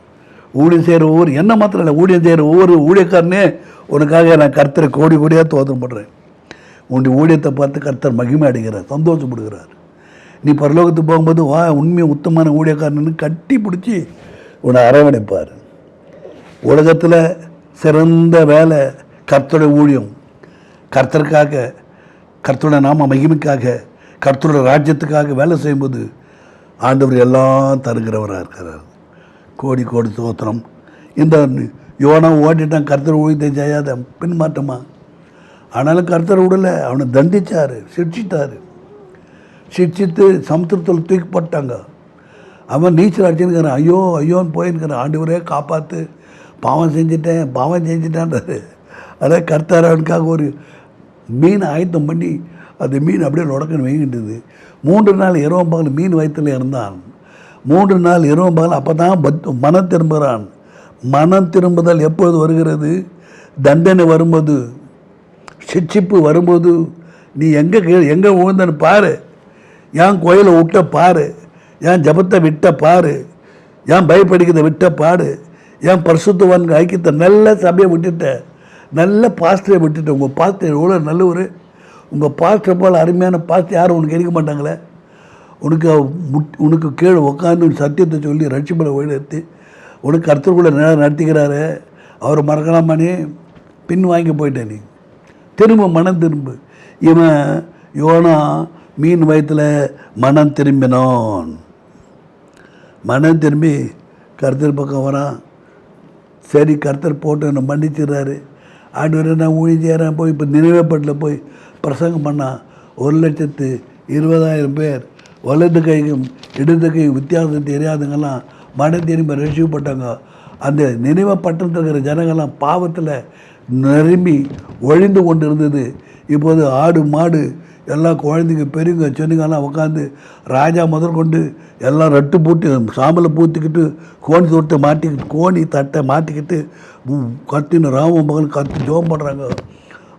ஊழியம் செய்கிற ஒவ்வொரு என்ன மாத்திரம் இல்லை, ஊழியம் செய்கிற ஒவ்வொரு ஊழியக்காரனே உனக்காக நான் கர்த்தரை கோடி கோடியாக தோற்றம் பண்ணுறேன். உன்னுடைய ஊழியத்தை பார்த்து கர்த்தர் மகிமை அடைகிறார், சந்தோஷப்படுகிறார். நீ பரலோகத்துக்கு போகும்போது வா உண்மையை உத்தமான ஊழியக்காரன்னு கட்டி பிடிச்சி உன்னை அரவணைப்பார். உலகத்தில் சிறந்த வேலை கர்த்தருடைய ஊழியம். கர்த்தருக்காக, கர்த்தருடைய நாம மகிமைக்காக, கர்த்தருடைய ராஜ்யத்துக்காக வேலை செய்யும்போது ஆண்டவர் எல்லாம் தருகிறவராக இருக்கிறார். கோடி கோடி ஸ்தோத்திரம். இந்த யோனா ஓட்டிட்டான், கர்த்தர் ஊழியத்தை செய்யாத பின்மாற்றமா. ஆனாலும் கர்த்தர் விடலை, அவனை தண்டித்தார், சிக்ஷித்து சமுத்திரத்தில் தூக்கி போட்டாங்க. அவன் நீச்சல் அடிச்சுன்னுக்கிறான், ஐயோ ஐயோன்னு போயிருக்கிறான். ஆண்டவரே காப்பாற்று, பாவம் செஞ்சிட்டேன்றாரு. அதாவது கர்த்தர் அவனுக்காக ஒரு மீன் ஆயத்தம் பண்ணி அந்த மீன் அப்படியே நொடக்கன்னு வைங்கிட்டது. 3 நாள் இரவும் பகல் மீன் வயிற்றில் இருந்தான். 3 நாள் இரவும் பகல். அப்போ தான் மனம் திரும்புகிறான். மனம் திரும்புதல் எப்போது வருகிறது? தண்டனை வரும்போது, சிட்சிப்பு வரும்போது. நீ எங்கே விழுந்தன்னு பாரு, ஏன் கோயிலை விட்ட பாரு, ஏன் ஜபத்தை விட்ட பாரு, ஏன் பயப்படிக்கிறத விட்ட பாரு, ஏன் பரிசுத்தவான் ஐக்கியத்தை நல்ல சபையை விட்டுட்ட, நல்ல பாஸ்டரை விட்டுட்ட. உங்கள் பாஸ்டர் எவ்வளோ நல்லவர், உங்கள் பாஸ்டரை போல் அருமையான பாஸ்டர் யாரும் உனக்கு இருக்க மாட்டாங்களே. உனக்கு கீழே உட்காந்து சத்தியத்தை சொல்லி ரட்சிப்பட வழிநடத்தி உனக்கு கர்த்தருக்குள்ளே நடத்திக்கிறாரு. அவரை மறக்கலாமானே, பின் வாங்கி போயிட்டேன். நீ திரும்ப மனம் திரும்பு. இவன் யோனா மீன் வயிற்றில் மனம் திரும்பினான். மனம் திரும்பி கர்த்தர் பக்கம் வரான். சரி, கர்த்தர் போட்டு என்னை மன்னிச்சிடுறாரு. ஆண்டவரை நான் ஊழியம் செய்கிறேன். போய் இப்போ நினைவேப்பட்டில் போய் பிரசங்கம் பண்ணால் 1,20,000 பேர் வலது கைக்கும் இடது கைக்கும் வித்தியாசம் தெரியாதுங்கெல்லாம் மனம் திரும்பி ரசிக்கப்பட்டாங்க. அந்த நினைவப்பட்டத்தில் இருக்கிற ஜனங்கள்லாம் பாவத்தில் நிரம்பி ஒழிந்து கொண்டு இருந்தது. இப்போது ஆடு மாடு எல்லாம் குழந்தைங்க பெரியவங்க சொன்னீங்கெல்லாம் உட்காந்து ராஜா முதல் கொண்டு எல்லாம் ரட்டு போட்டு சாம்பலை பூத்திக்கிட்டு கோணி தொட்டை மாட்டிக்கிட்டு கோணி தட்டை மாட்டிக்கிட்டு கத்தின்னு ராம மகன் கத்தி ஜோம் பண்ணுறாங்க.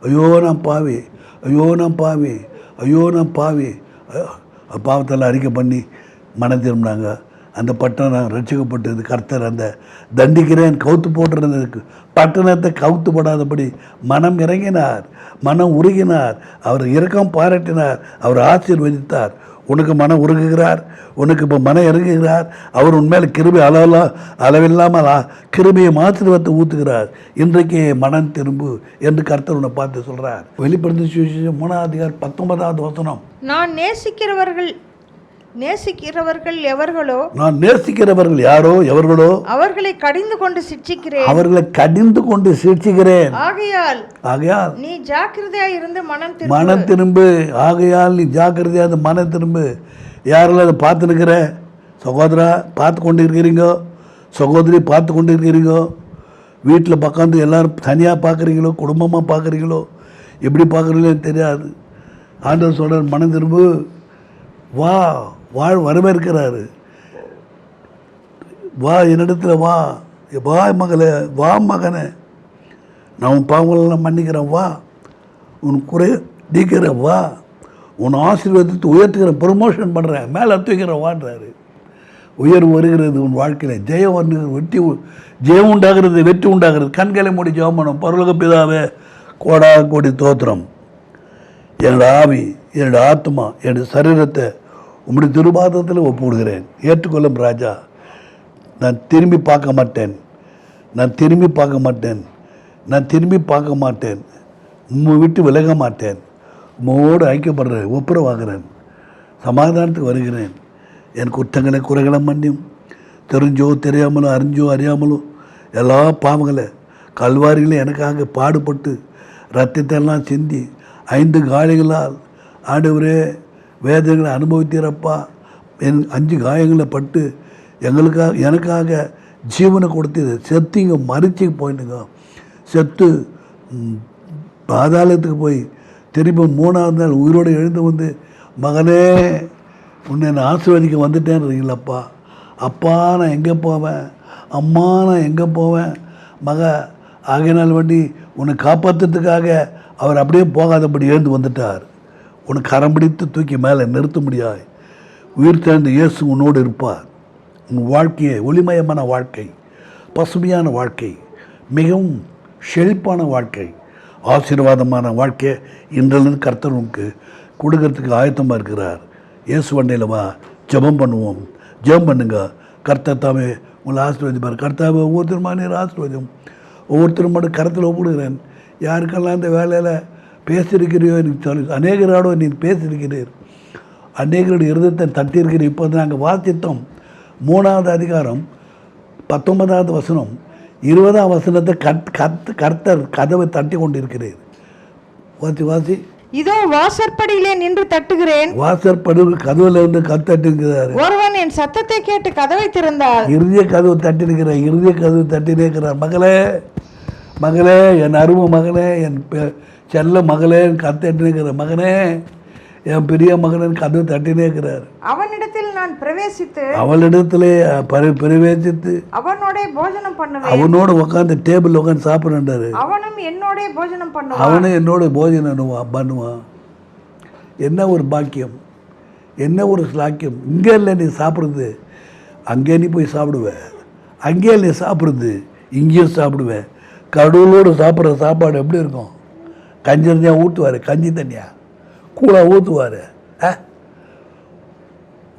ஐயோ நான் பாவி, ஐயோ நான் பாவி, ஐயோ நான் பாவி. பாவத்தெல்லாம் அறிக்கை பண்ணி மனம் திரும்பினாங்க. அந்த பட்டணம் ரட்சிக்கப்பட்டது. கர்த்தர் அந்த தண்டிக்கிறேன் கவுத்து போட்டுறதுக்கு பட்டணத்தை கவுத்து போடாதபடி மனம் இறங்கினார், மனம் உருகினார், அவர் இரக்கம் பாராட்டினார், அவர் ஆசீர்வதித்தார். உனக்கு மனம் உருகுகிறார், உனக்கு இப்போ மனம் இறங்குகிறார். அவர் உண்மையில் கிருபை அளவில்லாமல் கிருபையை ஆசீர்வாதத்தை ஊற்றுகிறார். இன்றைக்கு மனம் திரும்பு என்று கர்த்தர் உன்னை பார்த்து சொல்கிறார். வெளிப்படுத்தி 3 அதிகாரம் 19வது வசனம். நான் நேசிக்கிறவர்கள் நேசிக்கிறவர்கள் எவர்களோ நான் நேசிக்கிறவர்கள் யாரோ எவர்களோ அவர்களை கடிந்து கொண்டு சிட்சிக்கிறேன். அவர்களை கடிந்து கொண்டு சிரிச்சுகிறேன். ஆகையால் நீ ஜாக்கிரதையாய் இருந்து மனம் திரும்பு. ஆகையால் நீ ஜாக்கிரதையா இருந்து மனம் திரும்பு. யாரெல்லாம் அதை பார்த்து இருக்கிற சகோதரா பார்த்து கொண்டு இருக்கிறீங்கோ, சகோதரி பார்த்து கொண்டு இருக்கிறீங்கோ, வீட்டில் பக்காந்து எல்லோரும் தனியாக பார்க்குறீங்களோ குடும்பமாக பார்க்குறீங்களோ எப்படி பார்க்குறீங்களோ தெரியாது. ஆண்டவர் சொல்கிறார் மனம் திரும்பு, வா வரவேற்கிறாரு. வா என்னிடத்துல வா, வா மகளே, வா மகனே, நான் உன் பாவங்களெல்லாம் மன்னிக்கிறேன், வா உன் குறை நீக்கிறேன், வா உன் ஆசீர்வாதத்தை உயர்த்துக்கிறேன், ப்ரொமோஷன் பண்ணுறேன், மேலே தூக்கிறேன் வான்றாரு. உயர்வு வருகிறது உன் வாழ்க்கையில், ஜெயம் வருகிறது, ஜெயம் உண்டாகிறது, வெற்றி உண்டாகிறது. கண்களை மூடி ஜெபம் பண்ணும். பரலோக பிதாவே, கோடா கோடி தோத்திரம். என்னோட ஆவி, என்னோட ஆத்மா, என்னோட சரீரத்தை உம்முடைய திருபாதத்தில் ஒப்புவிடுகிறேன். ஏற்றுக்கொள்ளும் ராஜா. நான் திரும்பி பார்க்க மாட்டேன், நான் திரும்பி பார்க்க மாட்டேன், நான் திரும்பி பார்க்க மாட்டேன், உம்மை விட்டு விலக மாட்டேன், உம்மோடு ஐக்கியப்படுறேன், ஒப்புரவாகிறேன், சமாதானத்துக்கு வருகிறேன். என் குற்றங்களை குறைகளை மன்னியும். தெரிஞ்சோ தெரியாமலோ அறிஞ்சோ அறியாமலோ எல்லா பாவங்களை கல்வாரியில் எனக்காக பாடுபட்டு ரத்தத்தெல்லாம் சிந்தி 5 காயங்களால் ஆண்டவரே வேதனைகளை அனுபவித்தீரப்பா. 5 காயங்களை பட்டு எனக்காக ஜீவனை கொடுத்தது. செத்திங்க மறிச்சு போயிட்டுங்க, செத்து பாதாளத்துக்கு போய் திரும்ப 3ஆவது நாள் உயிரோடு எழுந்து வந்து மகனே உன்னை நான் ஆசீர்வதிக்க வந்துட்டேன்றீங்களப்பா. அப்பா நான் எங்கே போவேன், அம்மா நான் எங்கே போவேன், மக ஆகையினால் வண்டி உன்னை காப்பாற்றுறதுக்காக அவர் அப்படியே போகாதபடி எழுந்து வந்துட்டார். உனக்கு கரம் பிடித்து தூக்கி மேலே நிறுத்த முடியாது. உயிர் தேர்ந்த இயேசு உன்னோடு இருப்பார். உன் வாழ்க்கையை ஒளிமயமான வாழ்க்கை, பசுமையான வாழ்க்கை, மிகவும் செழிப்பான வாழ்க்கை, ஆசீர்வாதமான வாழ்க்கை இன்றிலிருந்து கர்த்தர் உனக்கு கொடுக்கறதுக்கு ஆயத்தமாக இருக்கிறார். இயேசு வண்டையில் வா, ஜெபம் பண்ணுவோம். ஜெபம் பண்ணுங்க. கர்த்தர் தாமே உங்களை ஆசீர்வதிப்பார். கர்த்தாவை ஒவ்வொருத்தருமா நீர் ஆசீர்வதியும். ஒவ்வொருத்தரும் மட்டும் கருத்தில் ஒப்பிடுகிறேன். யாருக்கெல்லாம் இந்த வேலையில் பேசியிருக்கிறியோ எனக்கு சொல்லி, அநேகரோட நீ பேசியிருக்கிறீர், அநேகருடைய இருதயத்தை தட்டியிருக்கிறீர். இப்போ நாங்கள் வாசித்தோம் 3வது அதிகாரம் 19வது வசனம் 20ஆம் வசனத்தை கர்த்தர் கதவை தட்டி கொண்டிருக்கிறீர். வாசி. இதோ வாசற்படியிலே நின்று தட்டுகிறேன். வாசற்படி கதவுல இருந்து கத்தட்டுங்கிறாரு. ஒருவன் என் சத்தத்தை கேட்டு கதவை திறந்தார். இறுதிய கதவு தட்டிருக்கிறார். இறுதிய கதவு தட்டிருக்கிறார். மகளே, மகளே, என் அருமை மகளே, என் செல்ல மகளே, கத்தட்டுங்கிற மகனே, என் பெரிய மகனின் கதவு தட்டினேக்கிறார். அவனிடத்தில் நான் பிரவேசித்து, அவளிடத்திலே பிரவேசித்து அவனோட போஜனம் பண்ணுவேன். அவனோடு உட்காந்து டேபிள் உட்காந்து சாப்பிடுறாரு. அவனும் என்னோட போஜனம் பண்ணுவான். அவனும் என்னோட போஜனம் பண்ணுவான். என்ன ஒரு பாக்கியம், என்ன ஒரு ஸ்லாக்கியம். இங்கே இல்லை நீ சாப்பிட்றது, அங்கே நீ போய் சாப்பிடுவேன். அங்கே நீ சாப்பிட்றது, இங்கேயும் சாப்பிடுவேன். கடவுளோடு சாப்பிட்ற சாப்பாடு எப்படி இருக்கும்? கஞ்சி தண்ணியாக ஊற்றுவார், கஞ்சி தண்ணியாக கூழாக ஊற்றுவார்.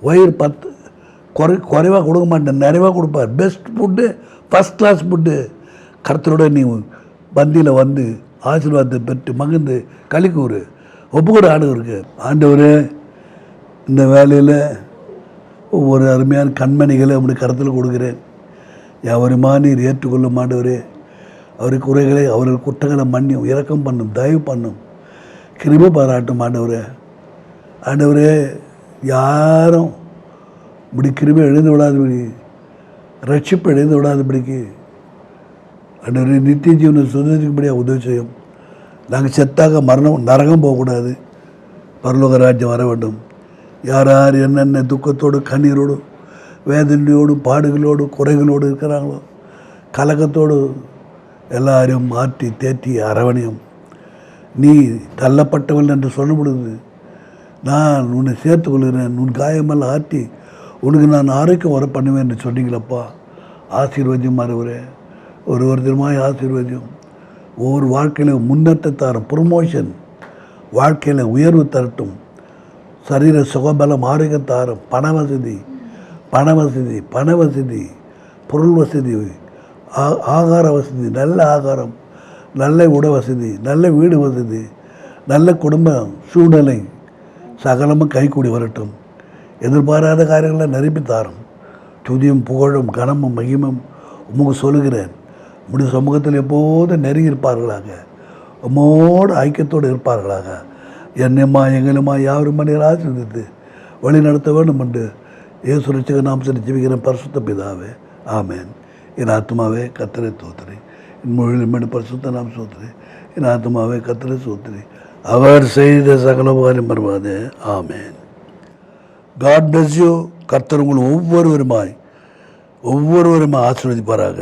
வயிறு 10 குறைவாக கொடுக்க மாட்டேன், நிறைவாக கொடுப்பார். Best food, first class food. கர்த்தரோட நீ பந்தியில் வந்து ஆசீர்வாதத்தை பெற்று மகிழ்ந்து களிக்கூறு ஒப்புக்கூட ஆண்டவருக்கு. ஆண்டவர் இந்த வேலையில் ஒவ்வொரு அருமையான கண்மணிகளை அப்படி கருத்தில் கொடுக்குறேன். எவருமா நீர் ஏற்றுக்கொள்ள மாட்டவரே. அவர் குறைகளை, அவர்கள் குற்றங்களை மன்னியும், இரக்கம் பண்ணும், தயவு பண்ணும், கிருபை பாராட்டும். ஆண்டவரே, ஆண்டவரே, யாரும் இப்படி கிருபை எழுந்து விடாதபடி, ரட்சிப்பு எழுந்து விடாதபடிக்கு ஆண்டவரே நித்திய ஜீவனை சுதந்திரிக்கும்படியாக உதவி செய்யும். நாங்கள் செத்தாக நரகம் போகக்கூடாது, பரலோக ராஜ்யம் வர வேண்டும். யார் யார் என்னென்ன துக்கத்தோடு, கண்ணீரோடு, வேதனையோடு, பாடுகளோடு, குறைகளோடு இருக்கிறாங்களோ, கலக்கத்தோடு எல்லாரையும் மாற்றி தேற்றி அரவணையும். நீ தள்ளப்பட்டவள் என்று சொல்லப்படுது. நான் உன்னை சேர்த்து கொள்கிறேன், உன் காயமெல்லாம் ஆற்றி உனக்கு நான் ஆரோக்கியம் வர பண்ணுவேன் என்று சொன்னீங்களப்பா. ஆசீர்வதியும் மறுவரே, ஒருத்தருமாய் ஆசீர்வதியும். ஒவ்வொரு வாழ்க்கையிலும் முன்னேற்ற தரும், ப்ரொமோஷன், வாழ்க்கையில் உயர்வு தரட்டும். சரீர சுகபலம், ஆரோக்கியம் தாரும். பண வசதி, பொருள் வசதி, ஆகார வசதி, நல்ல ஆகாரம், நல்ல உட வசதி, நல்ல வீடு வசதி, நல்ல குடும்ப சூழ்நிலை சகலமும் கைகூடி வரட்டும். எதிர்பாராத காரியங்களை நிரப்பி தாரும். துதியும் புகழும் கனமும் மகிமும் உமக்கு சொல்லுகிறேன். உம்முடைய சமூகத்தில் எப்போதும் நெருங்கி இருப்பார்களாக, உம்மோடு ஐக்கியத்தோடு இருப்பார்களாக. என்னையுமா எங்களுமா யாரும் மணிகள் ஆசிர்வதித்து வழி நடத்த வேண்டும் என்று இயேசு ரட்சக நாமத்தில் ஜெபிக்கிறேன் பரிசுத்த பிதாவே, ஆமேன். என் ஆத்மாவே கர்த்தரை ஸ்தோத்திரி, என் முழுமையான பரிசுத்த நாம் ஸ்தோத்திரி. என் ஆத்மாவே கர்த்தரை ஸ்தோத்திரி, அவர் செய்த சகல உபகாரம் மறவாதே, ஆமேன். God bless you. கர்த்தர் உங்கள் ஒவ்வொருவருமாய் ஆசீர்வதிப்பாராக.